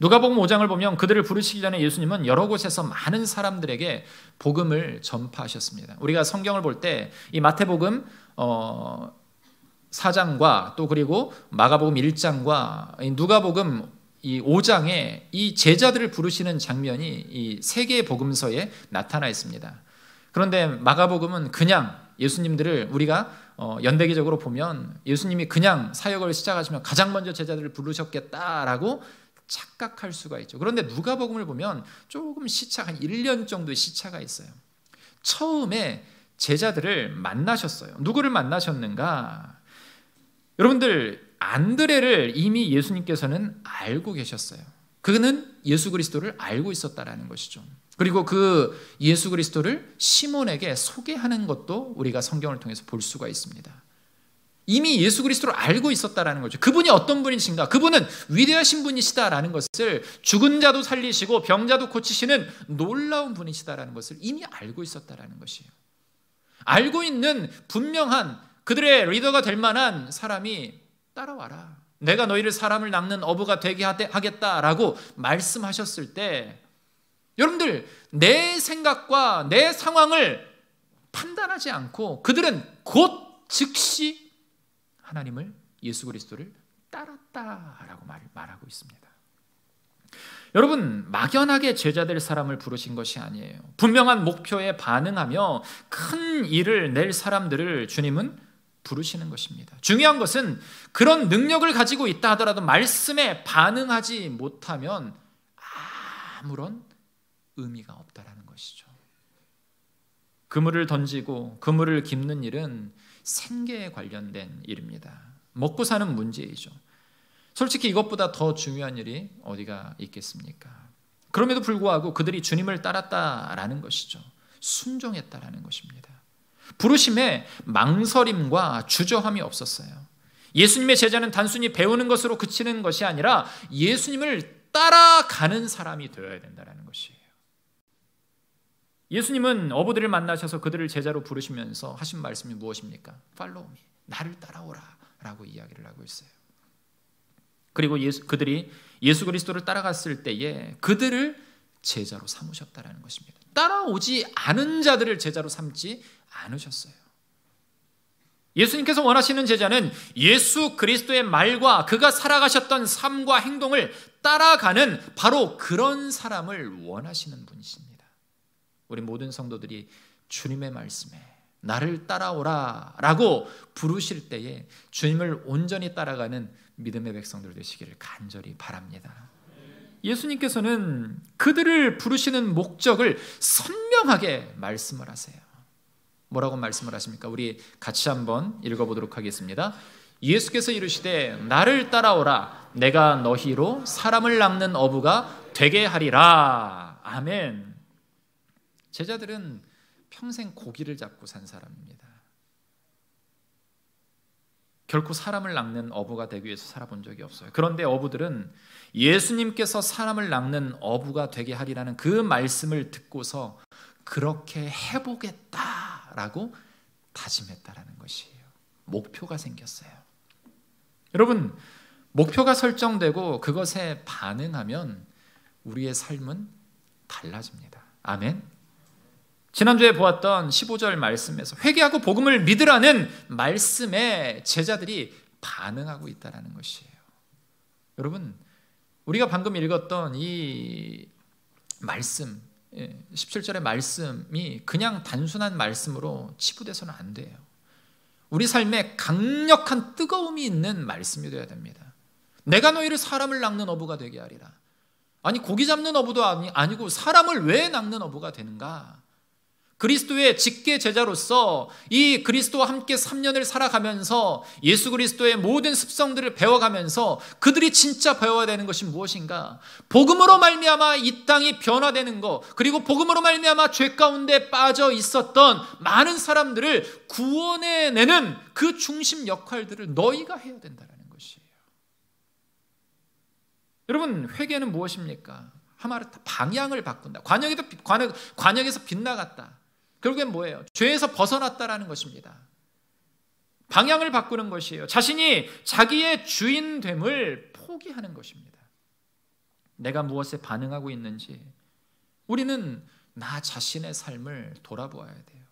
Speaker 1: 누가복음 5장을 보면 그들을 부르시기 전에 예수님은 여러 곳에서 많은 사람들에게 복음을 전파하셨습니다. 우리가 성경을 볼 때 이 마태복음 4장과 또 그리고 마가복음 1장과 누가복음 이 5장에 이 제자들을 부르시는 장면이 이 세 개의 복음서에 나타나 있습니다. 그런데 마가복음은 그냥 예수님들을 우리가 연대기적으로 보면 예수님이 그냥 사역을 시작하시면 가장 먼저 제자들을 부르셨겠다라고 착각할 수가 있죠. 그런데 누가복음을 보면 조금 시차가 한 1년 정도의 시차가 있어요. 처음에 제자들을 만나셨어요. 누구를 만나셨는가? 여러분들, 안드레를 이미 예수님께서는 알고 계셨어요. 그는 예수 그리스도를 알고 있었다라는 것이죠. 그리고 그 예수 그리스도를 시몬에게 소개하는 것도 우리가 성경을 통해서 볼 수가 있습니다. 이미 예수 그리스도를 알고 있었다라는 거죠. 그분이 어떤 분이신가? 그분은 위대하신 분이시다라는 것을, 죽은 자도 살리시고 병자도 고치시는 놀라운 분이시다라는 것을 이미 알고 있었다라는 것이에요. 알고 있는 분명한 그들의 리더가 될 만한 사람이 따라와라. 내가 너희를 사람을 낚는 어부가 되게 하겠다라고 말씀하셨을 때, 여러분들, 내 생각과 내 상황을 판단하지 않고 그들은 곧 즉시 하나님을, 예수 그리스도를 따랐다라고 말하고 있습니다. 여러분, 막연하게 제자될 사람을 부르신 것이 아니에요. 분명한 목표에 반응하며 큰 일을 낼 사람들을 주님은 부르시는 것입니다. 중요한 것은 그런 능력을 가지고 있다 하더라도 말씀에 반응하지 못하면 아무런 의미가 없다라는 것이죠. 그물을 던지고 그물을 깁는 일은 생계에 관련된 일입니다. 먹고 사는 문제이죠. 솔직히 이것보다 더 중요한 일이 어디가 있겠습니까? 그럼에도 불구하고 그들이 주님을 따랐다라는 것이죠. 순종했다라는 것입니다. 부르심에 망설임과 주저함이 없었어요. 예수님의 제자는 단순히 배우는 것으로 그치는 것이 아니라 예수님을 따라가는 사람이 되어야 된다는 것이에요. 예수님은 어부들을 만나셔서 그들을 제자로 부르시면서 하신 말씀이 무엇입니까? Follow me, 나를 따라오라 라고 이야기를 하고 있어요. 그리고 그들이 예수 그리스도를 따라갔을 때에 그들을 제자로 삼으셨다는 것입니다. 따라오지 않은 자들을 제자로 삼지 않으셨어요. 예수님께서 원하시는 제자는 예수 그리스도의 말과 그가 살아가셨던 삶과 행동을 따라가는 바로 그런 사람을 원하시는 분이십니다. 우리 모든 성도들이 주님의 말씀에 나를 따라오라 라고 부르실 때에 주님을 온전히 따라가는 믿음의 백성들 되시기를 간절히 바랍니다. 예수님께서는 그들을 부르시는 목적을 선명하게 말씀을 하세요. 뭐라고 말씀을 하십니까? 우리 같이 한번 읽어보도록 하겠습니다. 예수께서 이르시되 나를 따라오라 내가 너희로 사람을 낚는 어부가 되게 하리라. 아멘. 제자들은 평생 고기를 잡고 산 사람입니다. 결코 사람을 낚는 어부가 되기 위해서 살아본 적이 없어요. 그런데 어부들은 예수님께서 사람을 낚는 어부가 되게 하리라는 그 말씀을 듣고서 그렇게 해보겠다라고 다짐했다라는 것이에요. 목표가 생겼어요. 여러분, 목표가 설정되고 그것에 반응하면 우리의 삶은 달라집니다. 아멘. 지난주에 보았던 15절 말씀에서 회개하고 복음을 믿으라는 말씀에 제자들이 반응하고 있다는 것이에요. 여러분, 우리가 방금 읽었던 이 말씀, 17절의 말씀이 그냥 단순한 말씀으로 치부돼서는 안 돼요. 우리 삶에 강력한 뜨거움이 있는 말씀이 되어야 됩니다. 내가 너희를 사람을 낚는 어부가 되게 하리라. 아니, 고기 잡는 어부도 아니고 사람을 왜 낚는 어부가 되는가? 그리스도의 직계 제자로서 이 그리스도와 함께 3년을 살아가면서 예수 그리스도의 모든 습성들을 배워가면서 그들이 진짜 배워야 되는 것이 무엇인가? 복음으로 말미암아 이 땅이 변화되는 것, 그리고 복음으로 말미암아 죄 가운데 빠져 있었던 많은 사람들을 구원해내는 그 중심 역할들을 너희가 해야 된다는 것이에요. 여러분, 회개는 무엇입니까? 한마디로 방향을 바꾼다. 관역에서 빗나갔다. 결국엔 뭐예요? 죄에서 벗어났다라는 것입니다. 방향을 바꾸는 것이에요. 자신이 자기의 주인됨을 포기하는 것입니다. 내가 무엇에 반응하고 있는지 우리는 나 자신의 삶을 돌아보아야 돼요.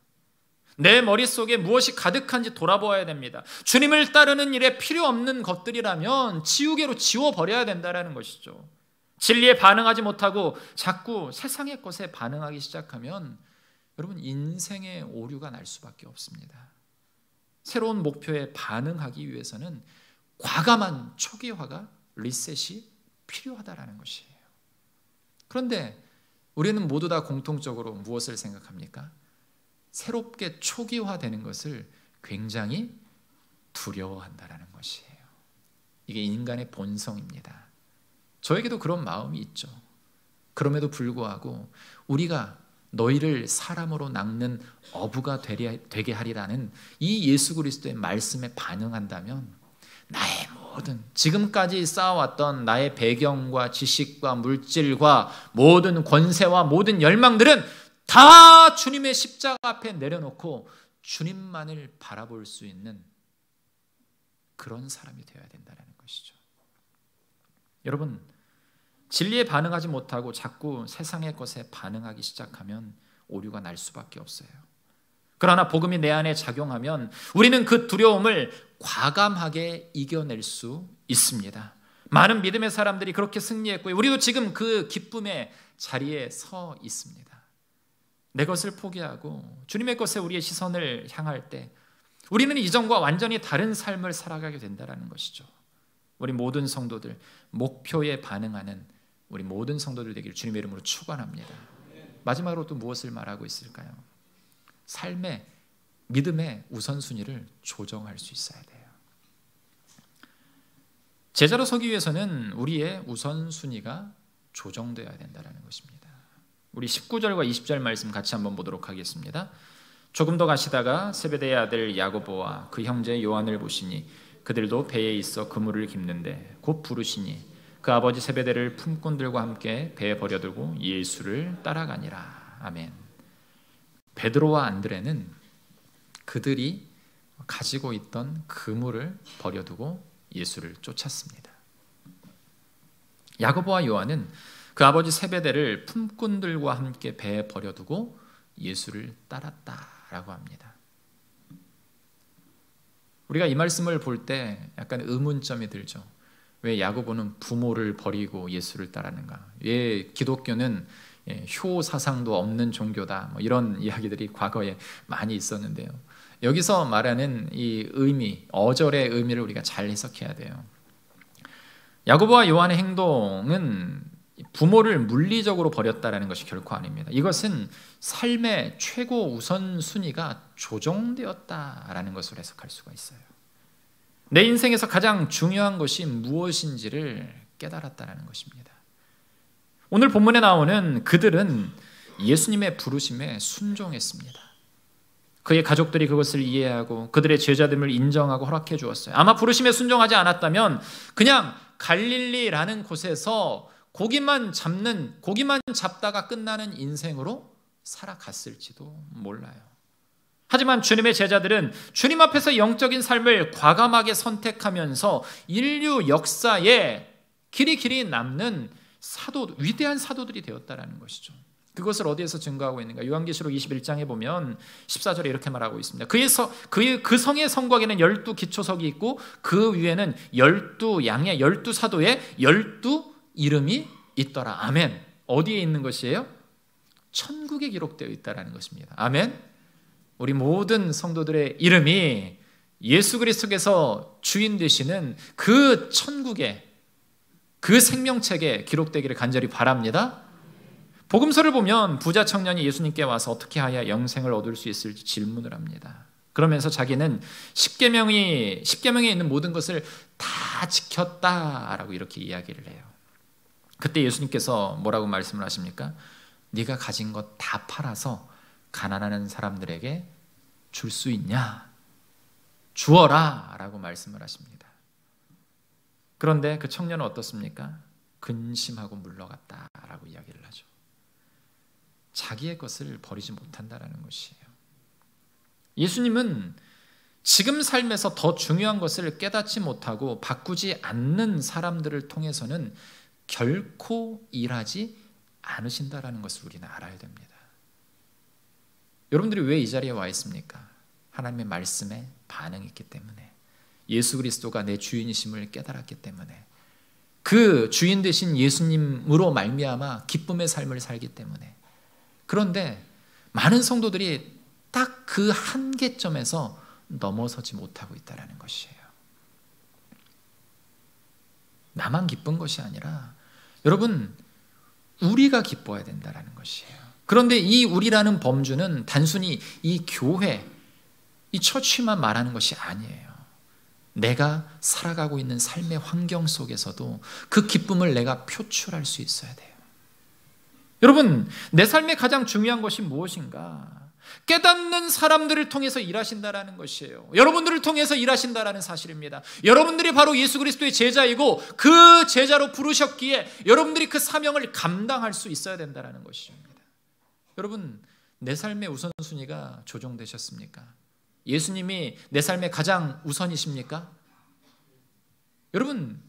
Speaker 1: 내 머릿속에 무엇이 가득한지 돌아보아야 됩니다. 주님을 따르는 일에 필요 없는 것들이라면 지우개로 지워버려야 된다는 것이죠. 진리에 반응하지 못하고 자꾸 세상의 것에 반응하기 시작하면 여러분, 인생의 오류가 날 수밖에 없습니다. 새로운 목표에 반응하기 위해서는 과감한 초기화가, 리셋이 필요하다는 것이에요. 그런데 우리는 모두 다 공통적으로 무엇을 생각합니까? 새롭게 초기화되는 것을 굉장히 두려워한다는 것이에요. 이게 인간의 본성입니다. 저에게도 그런 마음이 있죠. 그럼에도 불구하고 우리가 너희를 사람으로 낚는 어부가 되게 하리라는 이 예수 그리스도의 말씀에 반응한다면 나의 모든 지금까지 쌓아왔던 나의 배경과 지식과 물질과 모든 권세와 모든 열망들은 다 주님의 십자가 앞에 내려놓고 주님만을 바라볼 수 있는 그런 사람이 되어야 된다는 것이죠. 여러분, 진리에 반응하지 못하고 자꾸 세상의 것에 반응하기 시작하면 오류가 날 수밖에 없어요. 그러나 복음이 내 안에 작용하면 우리는 그 두려움을 과감하게 이겨낼 수 있습니다. 많은 믿음의 사람들이 그렇게 승리했고요. 우리도 지금 그 기쁨의 자리에 서 있습니다. 내 것을 포기하고 주님의 것에 우리의 시선을 향할 때 우리는 이전과 완전히 다른 삶을 살아가게 된다는 것이죠. 우리 모든 성도들, 목표에 반응하는 우리 모든 성도들 되기를 주님의 이름으로 축원합니다. 마지막으로 또 무엇을 말하고 있을까요? 삶의, 믿음의 우선순위를 조정할 수 있어야 돼요. 제자로 서기 위해서는 우리의 우선순위가 조정되어야 된다는 것입니다. 우리 19절과 20절 말씀 같이 한번 보도록 하겠습니다. 조금 더 가시다가 세베대의 아들 야고보와 그 형제 요한을 보시니 그들도 배에 있어 그물을 깁는데 곧 부르시니 그 아버지 세베대를 품꾼들과 함께 배에 버려두고 예수를 따라가니라. 아멘. 베드로와 안드레는 그들이 가지고 있던 그물을 버려두고 예수를 쫓았습니다. 야고보와 요한은 그 아버지 세베대를 품꾼들과 함께 배에 버려두고 예수를 따랐다라고 합니다. 우리가 이 말씀을 볼 때 약간 의문점이 들죠. 왜 야고보는 부모를 버리고 예수를 따르는가? 왜 기독교는 효 사상도 없는 종교다, 뭐 이런 이야기들이 과거에 많이 있었는데요. 여기서 말하는 이 의미, 어절의 의미를 우리가 잘 해석해야 돼요. 야고보와 요한의 행동은 부모를 물리적으로 버렸다라는 것이 결코 아닙니다. 이것은 삶의 최고 우선순위가 조정되었다라는 것으로 해석할 수가 있어요. 내 인생에서 가장 중요한 것이 무엇인지를 깨달았다라는 것입니다. 오늘 본문에 나오는 그들은 예수님의 부르심에 순종했습니다. 그의 가족들이 그것을 이해하고 그들의 제자됨을 인정하고 허락해 주었어요. 아마 부르심에 순종하지 않았다면 그냥 갈릴리라는 곳에서 고기만 잡다가 끝나는 인생으로 살아갔을지도 몰라요. 하지만 주님의 제자들은 주님 앞에서 영적인 삶을 과감하게 선택하면서 인류 역사에 길이 남는 위대한 사도들이 되었다는 것이죠. 그것을 어디에서 증거하고 있는가? 요한계시록 21장에 보면 14절에 이렇게 말하고 있습니다. 그 성의 성곽에는 12 기초석이 있고 그 위에는 12양의 12사도의 12 이름이 있더라. 아멘. 어디에 있는 것이에요? 천국에 기록되어 있다는 것입니다. 아멘. 우리 모든 성도들의 이름이 예수 그리스도께서 주인 되시는 그 천국에, 그 생명책에 기록되기를 간절히 바랍니다. 복음서를 보면 부자 청년이 예수님께 와서 어떻게 하야 영생을 얻을 수 있을지 질문을 합니다. 그러면서 자기는 십계명에 있는 모든 것을 다 지켰다라고 이렇게 이야기를 해요. 그때 예수님께서 뭐라고 말씀을 하십니까? 네가 가진 것 다 팔아서 가난한 사람들에게 줄 수 있냐? 주어라 라고 말씀을 하십니다. 그런데 그 청년은 어떻습니까? 근심하고 물러갔다라고 이야기를 하죠. 자기의 것을 버리지 못한다라는 것이에요. 예수님은 지금 삶에서 더 중요한 것을 깨닫지 못하고 바꾸지 않는 사람들을 통해서는 결코 일하지 않으신다라는 것을 우리는 알아야 됩니다. 여러분들이 왜 이 자리에 와 있습니까? 하나님의 말씀에 반응했기 때문에, 예수 그리스도가 내 주인이심을 깨달았기 때문에, 그 주인 되신 예수님으로 말미암아 기쁨의 삶을 살기 때문에. 그런데 많은 성도들이 딱 그 한계점에서 넘어서지 못하고 있다는 것이에요. 나만 기쁜 것이 아니라 여러분, 우리가 기뻐야 된다는 것이에요. 그런데 이 우리라는 범주는 단순히 이 교회, 이 처치만 말하는 것이 아니에요. 내가 살아가고 있는 삶의 환경 속에서도 그 기쁨을 내가 표출할 수 있어야 돼요. 여러분, 내 삶에 가장 중요한 것이 무엇인가? 깨닫는 사람들을 통해서 일하신다라는 것이에요. 여러분들을 통해서 일하신다라는 사실입니다. 여러분들이 바로 예수 그리스도의 제자이고 그 제자로 부르셨기에 여러분들이 그 사명을 감당할 수 있어야 된다라는 것입니다. 여러분, 내 삶의 우선순위가 조정되셨습니까? 예수님이 내 삶의 가장 우선이십니까? 여러분,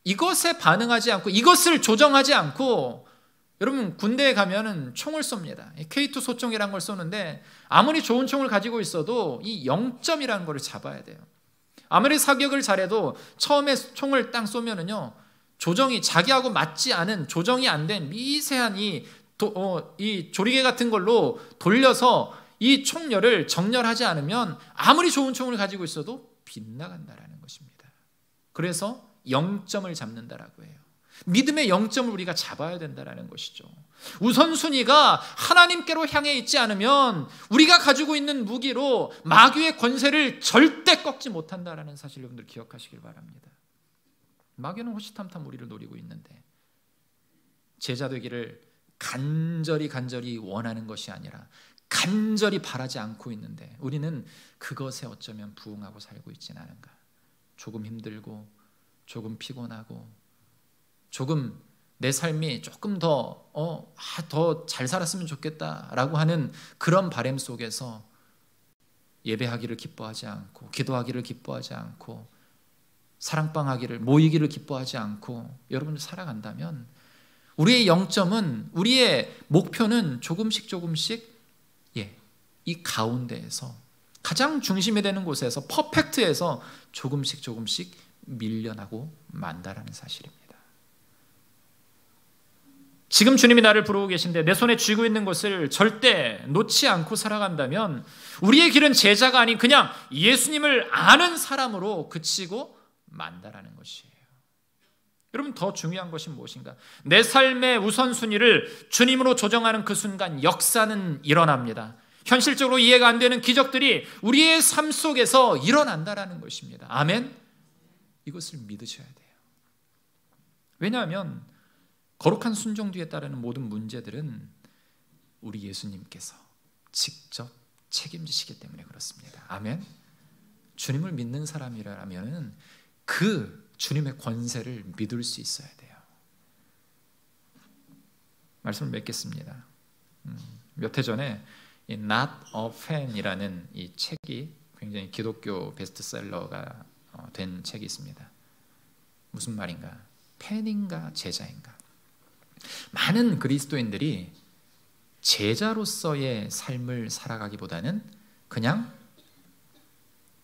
Speaker 1: 이것에 반응하지 않고 이것을 조정하지 않고, 여러분 군대에 가면은 총을 쏩니다. K2 소총이라는 걸 쏘는데 아무리 좋은 총을 가지고 있어도 이 0점이라는 걸 잡아야 돼요. 아무리 사격을 잘해도 처음에 총을 딱 쏘면은요, 조정이 자기하고 맞지 않은, 조정이 안 된 미세한 이 조리개 같은 걸로 돌려서 이 총열을 정렬하지 않으면 아무리 좋은 총을 가지고 있어도 빗나간다라는 것입니다. 그래서 0점을 잡는다라고 해요. 믿음의 0점을 우리가 잡아야 된다는 것이죠. 우선순위가 하나님께로 향해 있지 않으면 우리가 가지고 있는 무기로 마귀의 권세를 절대 꺾지 못한다는 사실 여러분들 기억하시길 바랍니다. 마귀는 호시탐탐 우리를 노리고 있는데 제자 되기를 간절히 원하는 것이 아니라 간절히 바라지 않고 있는데 우리는 그것에 어쩌면 부응하고 살고 있지는 않은가. 조금 힘들고 조금 피곤하고 조금 내 삶이 조금 더 잘 살았으면 좋겠다라고 하는 그런 바람 속에서 예배하기를 기뻐하지 않고 기도하기를 기뻐하지 않고 사랑방하기를 모이기를 기뻐하지 않고 여러분들 살아간다면 우리의 0점은, 우리의 목표는 조금씩 이 가운데에서 가장 중심이 되는 곳에서 퍼펙트에서 조금씩 밀려나고 만다라는 사실입니다.
Speaker 4: 지금 주님이 나를 부르고 계신데 내 손에 쥐고 있는 것을 절대 놓지 않고 살아간다면 우리의 길은 제자가 아닌 그냥 예수님을 아는 사람으로 그치고 만다라는 것이에요. 여러분, 더 중요한 것이 무엇인가? 내 삶의 우선순위를 주님으로 조정하는 그 순간 역사는 일어납니다. 현실적으로 이해가 안 되는 기적들이 우리의 삶 속에서 일어난다라는 것입니다. 아멘? 이것을 믿으셔야 돼요. 왜냐하면 거룩한 순종 뒤에 따르는 모든 문제들은 우리 예수님께서 직접 책임지시기 때문에 그렇습니다. 아멘? 주님을 믿는 사람이라면 그 주님의 권세를 믿을 수 있어야 돼요. 말씀을 맺겠습니다. 몇 해 전에 이 Not a Fan이라는 이 책이 굉장히 기독교 베스트셀러가 된 책이 있습니다. 무슨 말인가? 팬인가 제자인가? 많은 그리스도인들이 제자로서의 삶을 살아가기보다는 그냥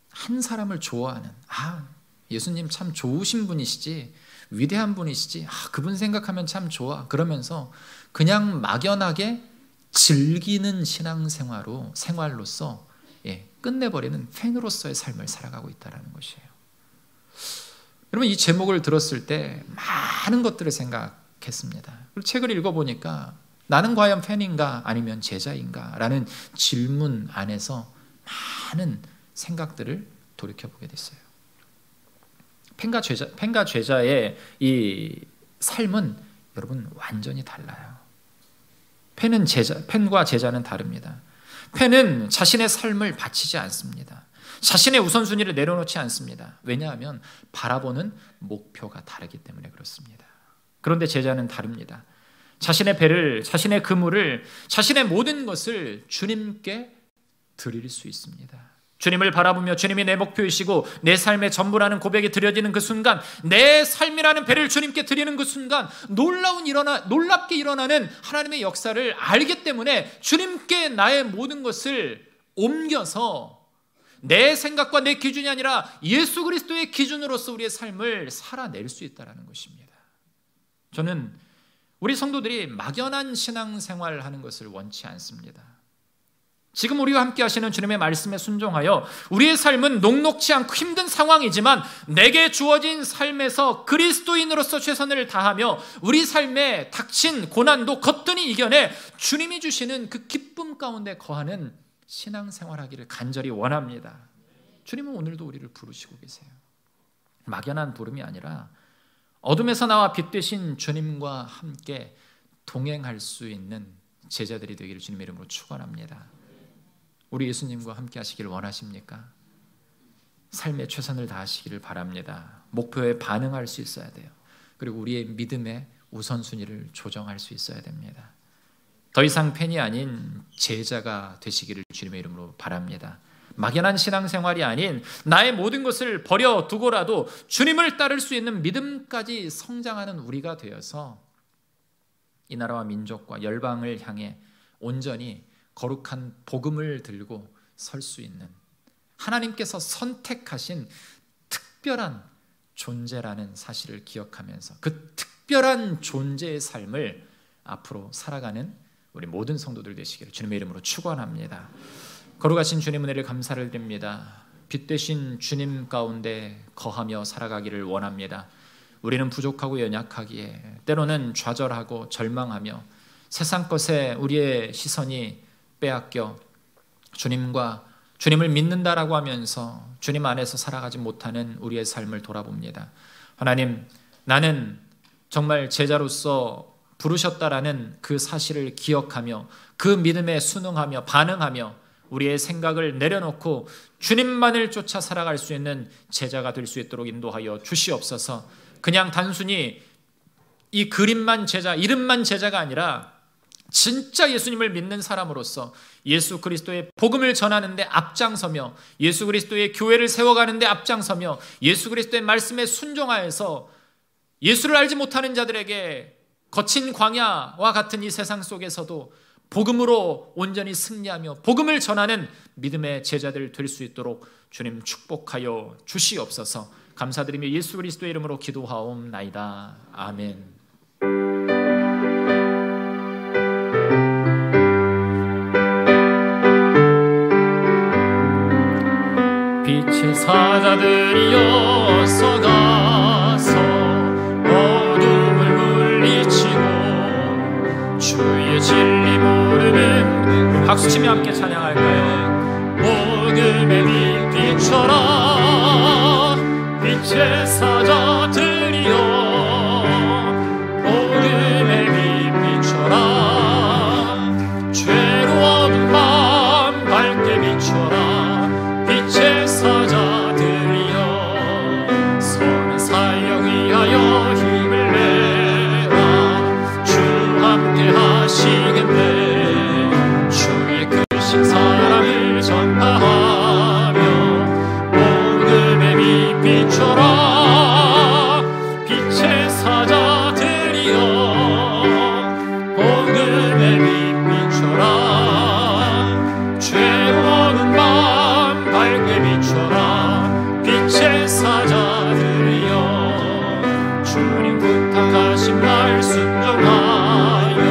Speaker 4: 한 사람을 좋아하는, 예수님 참 좋으신 분이시지, 위대한 분이시지, 그분 생각하면 참 좋아, 그러면서 그냥 막연하게 즐기는 생활로서 끝내버리는 팬으로서의 삶을 살아가고 있다는 것이에요. 여러분, 이 제목을 들었을 때 많은 것들을 생각했습니다. 그리고 책을 읽어보니까 나는 과연 팬인가 아니면 제자인가 라는 질문 안에서 많은 생각들을 돌이켜보게 됐어요. 팬과 제자의 이 삶은 여러분 완전히 달라요. 팬과 제자는 다릅니다. 팬은 자신의 삶을 바치지 않습니다. 자신의 우선순위를 내려놓지 않습니다. 왜냐하면 바라보는 목표가 다르기 때문에 그렇습니다. 그런데 제자는 다릅니다. 자신의 배를, 자신의 그물을, 자신의 모든 것을 주님께 드릴 수 있습니다. 주님을 바라보며 주님이 내 목표이시고 내 삶의 전부라는 고백이 드려지는 그 순간, 내 삶이라는 배를 주님께 드리는 그 순간 놀랍게 일어나는 하나님의 역사를 알기 때문에 주님께 나의 모든 것을 옮겨서 내 생각과 내 기준이 아니라 예수 그리스도의 기준으로서 우리의 삶을 살아낼 수 있다는 것입니다. 저는 우리 성도들이 막연한 신앙생활을 하는 것을 원치 않습니다. 지금 우리와 함께 하시는 주님의 말씀에 순종하여 우리의 삶은 녹록지 않고 힘든 상황이지만 내게 주어진 삶에서 그리스도인으로서 최선을 다하며 우리 삶에 닥친 고난도 거뜬히 이겨내 주님이 주시는 그 기쁨 가운데 거하는 신앙생활하기를 간절히 원합니다. 주님은 오늘도 우리를 부르시고 계세요. 막연한 부름이 아니라 어둠에서 나와 빛 되신 주님과 함께 동행할 수 있는 제자들이 되기를 주님의 이름으로 축원합니다. 우리 예수님과 함께 하시기를 원하십니까? 삶에 최선을 다하시기를 바랍니다. 목표에 반응할 수 있어야 돼요. 그리고 우리의 믿음의 우선순위를 조정할 수 있어야 됩니다. 더 이상 팬이 아닌 제자가 되시기를 주님의 이름으로 바랍니다. 막연한 신앙생활이 아닌 나의 모든 것을 버려두고라도 주님을 따를 수 있는 믿음까지 성장하는 우리가 되어서 이 나라와 민족과 열방을 향해 온전히 거룩한 복음을 들고 설 수 있는 하나님께서 선택하신 특별한 존재라는 사실을 기억하면서 그 특별한 존재의 삶을 앞으로 살아가는 우리 모든 성도들 되시기를 주님의 이름으로 축원합니다. 거룩하신 주님 은혜를 감사를 드립니다. 빛 되신 주님 가운데 거하며 살아가기를 원합니다. 우리는 부족하고 연약하기에 때로는 좌절하고 절망하며 세상 것에 우리의 시선이 빼앗겨 주님을 믿는다라고 하면서 주님 안에서 살아가지 못하는 우리의 삶을 돌아봅니다. 하나님, 나는 정말 제자로서 부르셨다라는 그 사실을 기억하며 그 믿음에 순응하며 반응하며 우리의 생각을 내려놓고 주님만을 쫓아 살아갈 수 있는 제자가 될 수 있도록 인도하여 주시옵소서. 그냥 단순히 이 그림만 제자, 이름만 제자가 아니라 진짜 예수님을 믿는 사람으로서 예수 그리스도의 복음을 전하는 데 앞장서며 예수 그리스도의 교회를 세워가는 데 앞장서며 예수 그리스도의 말씀에 순종하여서 예수를 알지 못하는 자들에게 거친 광야와 같은 이 세상 속에서도 복음으로 온전히 승리하며 복음을 전하는 믿음의 제자들 될 수 있도록 주님 축복하여 주시옵소서. 감사드리며 예수 그리스도의 이름으로 기도하옵나이다. 아멘.
Speaker 2: 제사자들이여 서가서 어둠을 물리치고 주의 진리 모르는
Speaker 4: 박수치며 함께 찬양할까요?
Speaker 2: 복음의 빛 비춰라 빛의 사자들이여 복음의 빛 비춰라 죄로 어두운 밤 밝게 비춰라 빛의 사자들이여 선한 사역 위하여 힘을 내라 주 함께 하시겠네 주의 크신 사랑을 전파하며 복음의 빛 비춰라 빛의 사자들이여 복음의 빛 비춰라 죄로 어두운 밤 밝게 비춰라 빛의 사자들이여 주님 부탁하신 말 순종하여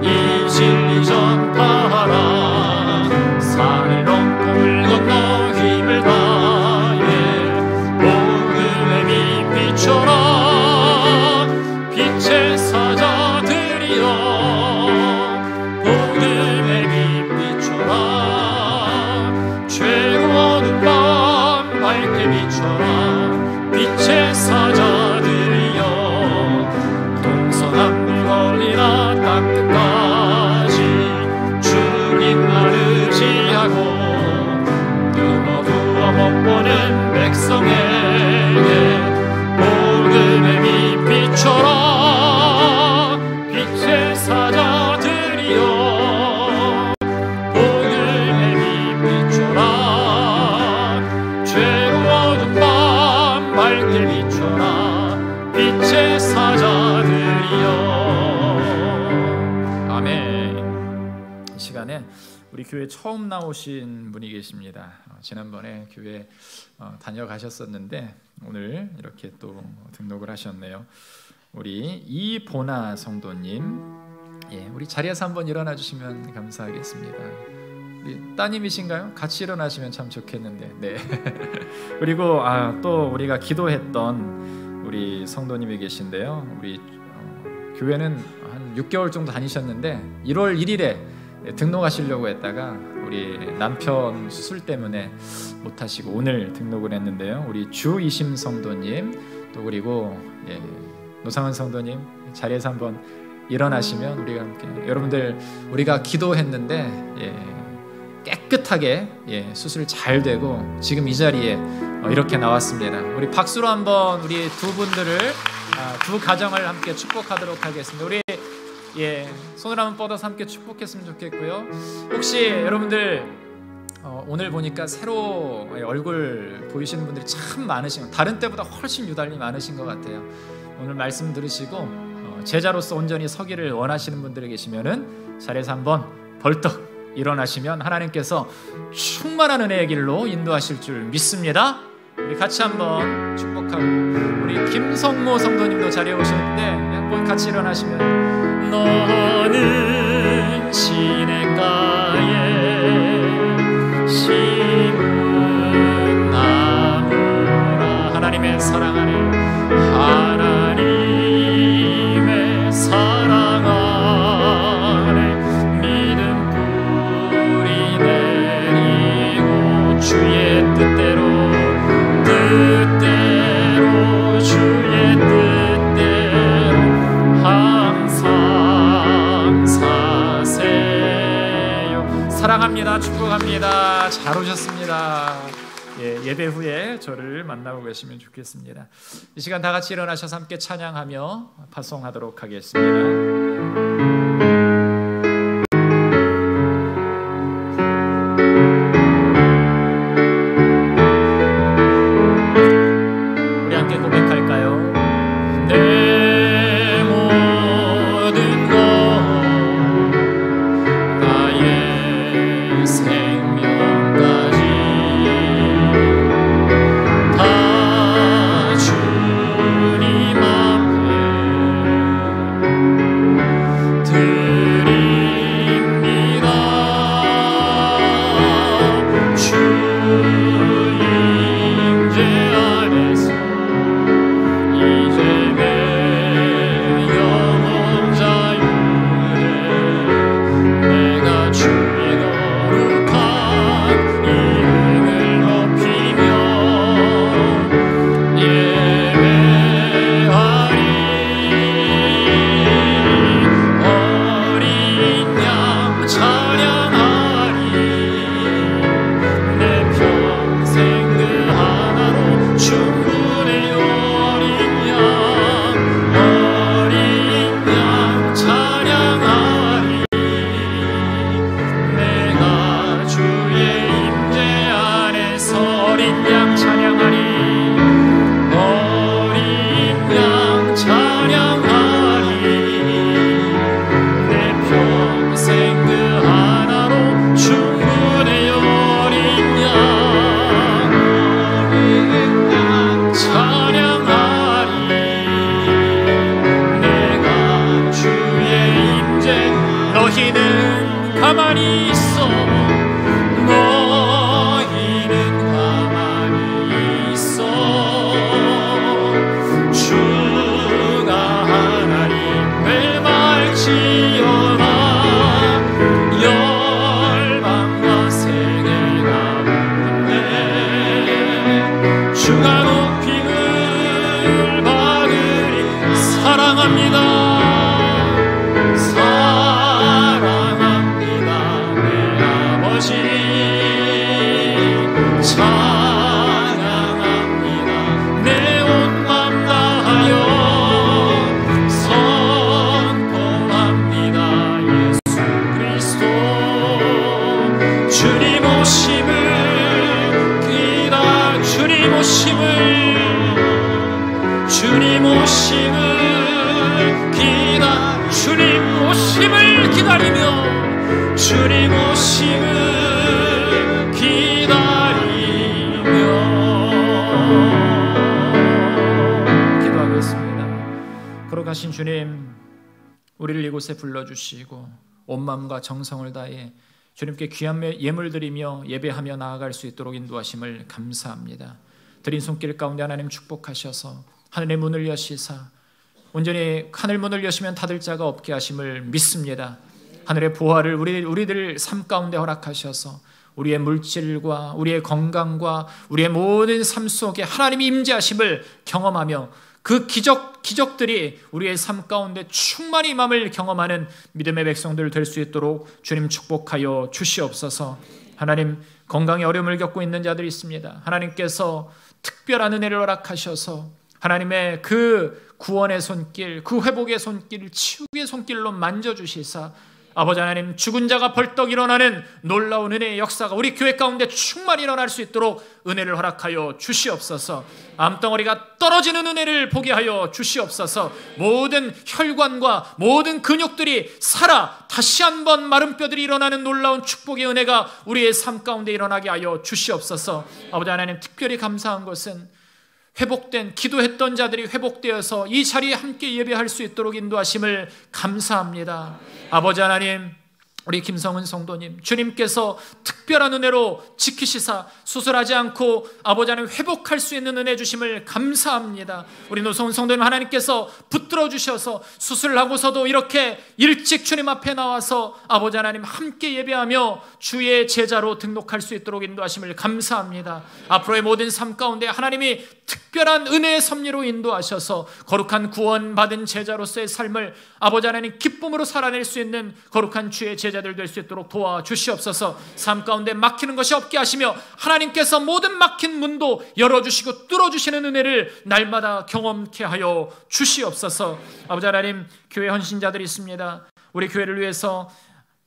Speaker 2: 이 진리 전파하라 산을 넘고 물 건너 힘을 다해 복음의 빛 비춰라 빛의 사자들이여 복음의 빛 비춰라 죄로 어두운 밤 밝게 비춰라 빛의 사자들이여 동서남북 걸리나 땅끝까지 주님만 의지하고 눈 어두워 못 보는 백성에게 복음의 빛 비춰라 빛의 사자들이여 복음의 빛 비춰라 죄로 어두운 밤 밝게 비춰라 빛의 사자들이여
Speaker 4: 아멘. 이 시간에 우리 교회 처음 나오신 분이 계십니다. 지난번에 교회 다녀가셨었는데 오늘 이렇게 또 등록을 하셨네요. 우리 이보나 성도님, 우리 자리에서 한번 일어나 주시면 감사하겠습니다. 우리 따님이신가요? 같이 일어나시면 참 좋겠는데. 네. 그리고 또 우리가 기도했던 우리 성도님이 계신데요. 우리 교회는 한 6개월 정도 다니셨는데 1월 1일에 등록하시려고 했다가 우리 남편 수술 때문에 못하시고 오늘 등록을 했는데요. 우리 주이심 성도님 또 그리고 노상은 성도님 자리에서 한번 일어나시면 우리가 함께 여러분들 우리가 기도했는데 깨끗하게 수술 잘 되고 지금 이 자리에 이렇게 나왔습니다. 우리 박수로 한번 우리 두 분들을 두 가정을 함께 축복하도록 하겠습니다. 우리 손을 한번 뻗어서 함께 축복했으면 좋겠고요. 혹시 여러분들 오늘 보니까 새로 얼굴 보이시는 분들이 참 많으신 다른 때보다 훨씬 유달리 많으신 것 같아요. 오늘 말씀 들으시고 제자로서 온전히 서기를 원하시는 분들이 계시면은 자리에서 한번 벌떡 일어나시면 하나님께서 충만한 은혜의 길로 인도하실 줄 믿습니다. 우리 같이 한번 축복하고 우리 김성모 성도님도 자리에 오시는데 한번 같이 일어나시면
Speaker 2: 너는 시냇가에 심은 나무라 하나님의 사랑 안에 하나님의 사랑 안에 믿음 뿌리 내리고 주의 뜻대로 주의 뜻대로 항상 사세요.
Speaker 4: 사랑합니다. 축복합니다. 잘 오셨습니다. 예배 후에 저를 만나고 계시면 좋겠습니다. 이 시간 다 같이 일어나셔서 함께 찬양하며 파송하도록 하겠습니다.
Speaker 2: 주가 높임을 받으리. 사랑합니다. 사랑합니다. 내 아버지 찬양합니다. 내 온 맘 다하여 선포합니다. 예수 그리스도 주님 오심을 주님 오심을 기다리며 주님 오심을 기다리며
Speaker 4: 기도하겠습니다. 걸어가신 주님, 우리를 이곳에 불러주시고 온 마음과 정성을 다해 주님께 귀한 예물 드리며 예배하며 나아갈 수 있도록 인도하심을 감사합니다. 드린 손길 가운데 하나님 축복하셔서 하늘의 문을 여시사 온전히 하늘 문을 여시면 닫을 자가 없게 하심을 믿습니다. 하늘의 보화를 우리들 삶 가운데 허락하셔서 우리의 물질과 우리의 건강과 우리의 모든 삶 속에 하나님이 임재하심을 경험하며 그 기적들이 우리의 삶 가운데 충만히 임함을 경험하는 믿음의 백성들 될 수 있도록 주님 축복하여 주시옵소서. 하나님, 건강에 어려움을 겪고 있는 자들이 있습니다. 하나님께서 특별한 은혜를 허락하셔서 하나님의 그 구원의 손길, 그 회복의 손길, 치유의 손길로 만져주시사 아버지 하나님, 죽은 자가 벌떡 일어나는 놀라운 은혜의 역사가 우리 교회 가운데 충만히 일어날 수 있도록 은혜를 허락하여 주시옵소서. 암덩어리가 떨어지는 은혜를 보게 하여 주시옵소서. 모든 혈관과 모든 근육들이 살아 다시 한번 마른 뼈들이 일어나는 놀라운 축복의 은혜가 우리의 삶 가운데 일어나게 하여 주시옵소서. 아버지 하나님, 특별히 감사한 것은 회복된, 기도했던 자들이 회복되어서 이 자리에 함께 예배할 수 있도록 인도하심을 감사합니다. 아버지 하나님, 우리 김성은 성도님, 주님께서 특별한 은혜로 지키시사 수술하지 않고 아버지 하나님 회복할 수 있는 은혜 주심을 감사합니다. 우리 노성은 성도님, 하나님께서 붙들어 주셔서 수술을 하고서도 이렇게 일찍 주님 앞에 나와서 아버지 하나님 함께 예배하며 주의 제자로 등록할 수 있도록 인도하심을 감사합니다. 앞으로의 모든 삶 가운데 하나님이 특별한 은혜의 섭리로 인도하셔서 거룩한 구원받은 제자로서의 삶을 아버지 하나님 기쁨으로 살아낼 수 있는 거룩한 주의 제자들 될 수 있도록 도와주시옵소서. 삶 가운데 막히는 것이 없게 하시며 하나님께서 모든 막힌 문도 열어주시고 뚫어주시는 은혜를 날마다 경험케 하여 주시옵소서. 아버지 하나님, 교회 헌신자들이 있습니다. 우리 교회를 위해서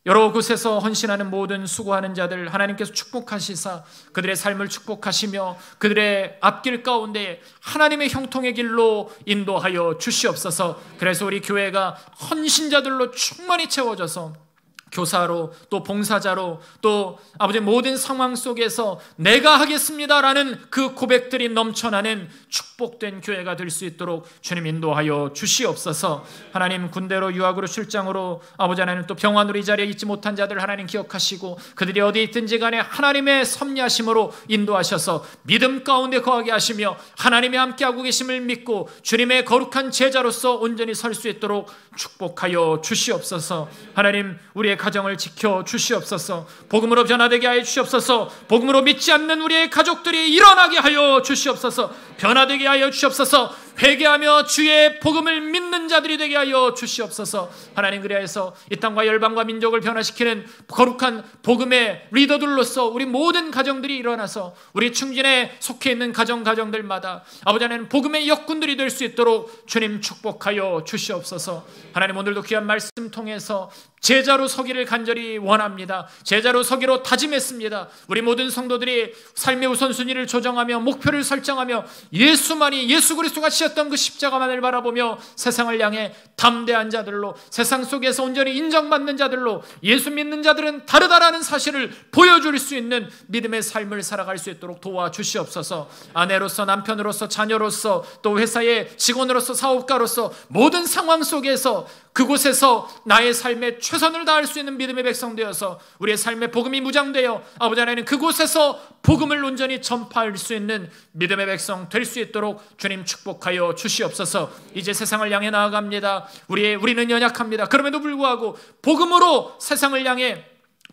Speaker 4: 여러 곳에서 헌신하는 모든 수고하는 자들 하나님께서 축복하시사 그들의 삶을 축복하시며 그들의 앞길 가운데 하나님의 형통의 길로 인도하여 주시옵소서. 그래서 우리 교회가 헌신자들로 충만히 채워져서 교사로 또 봉사자로 또 아버지 모든 상황 속에서 내가 하겠습니다라는 그 고백들이 넘쳐나는 축복된 교회가 될 수 있도록 주님 인도하여 주시옵소서. 하나님, 군대로 유학으로 출장으로 아버지 하나님 또 병환으로 이 자리에 있지 못한 자들 하나님 기억하시고 그들이 어디 있든지 간에 하나님의 섭리하심으로 인도하셔서 믿음 가운데 거하게 하시며 하나님이 함께하고 계심을 믿고 주님의 거룩한 제자로서 온전히 설 수 있도록 축복하여 주시옵소서. 하나님, 우리의 가정을 지켜 주시옵소서. 복음으로 변화되게 하여 주시옵소서. 복음으로 믿지 않는 우리의 가족들이 일어나게 하여 주시옵소서. 변화되게 하여 주시옵소서. 회개하며 주의 복음을 믿는 자들이 되게 하여 주시옵소서. 하나님, 그리하여서 이 땅과 열방과 민족을 변화시키는 거룩한 복음의 리더들로서 우리 모든 가정들이 일어나서 우리 충진에 속해 있는 가정들마다 아버지 하나님 복음의 역군들이 될 수 있도록 주님 축복하여 주시옵소서. 하나님, 오늘도 귀한 말씀 통해서 제자로 서기를 간절히 원합니다. 제자로 서기로 다짐했습니다. 우리 모든 성도들이 삶의 우선순위를 조정하며 목표를 설정하며 예수만이, 예수 그리스도가 지었던 그 십자가만을 바라보며 세상을 향해 담대한 자들로, 세상 속에서 온전히 인정받는 자들로, 예수 믿는 자들은 다르다라는 사실을 보여줄 수 있는 믿음의 삶을 살아갈 수 있도록 도와주시옵소서. 아내로서, 남편으로서, 자녀로서, 또 회사의 직원으로서, 사업가로서 모든 상황 속에서 그곳에서 나의 삶에 최선을 다할 수 있는 믿음의 백성 되어서 우리의 삶의 복음이 무장되어 아버지 하나님 그곳에서 복음을 온전히 전파할 수 있는 믿음의 백성 될 수 있도록 주님 축복하여 주시옵소서. 이제 세상을 향해 나아갑니다. 우리는 연약합니다. 그럼에도 불구하고 복음으로 세상을 향해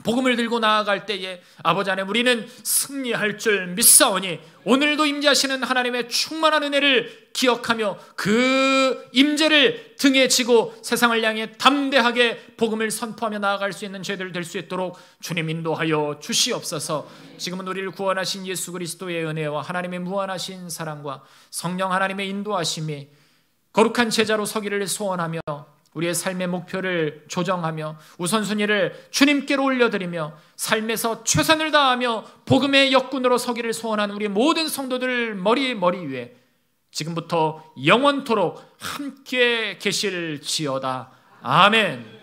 Speaker 4: 복음을 들고 나아갈 때에 아버지 하나님 우리는 승리할 줄 믿사오니 오늘도 임재하시는 하나님의 충만한 은혜를 기억하며 그 임재를 등에 지고 세상을 향해 담대하게 복음을 선포하며 나아갈 수 있는 저희들 될 수 있도록 주님 인도하여 주시옵소서. 지금은 우리를 구원하신 예수 그리스도의 은혜와 하나님의 무한하신 사랑과 성령 하나님의 인도하심이 거룩한 제자로 서기를 소원하며 우리의 삶의 목표를 조정하며 우선순위를 주님께로 올려드리며 삶에서 최선을 다하며 복음의 역군으로 서기를 소원하는 우리 모든 성도들 머리 위에 지금부터 영원토록 함께 계실지어다. 아멘.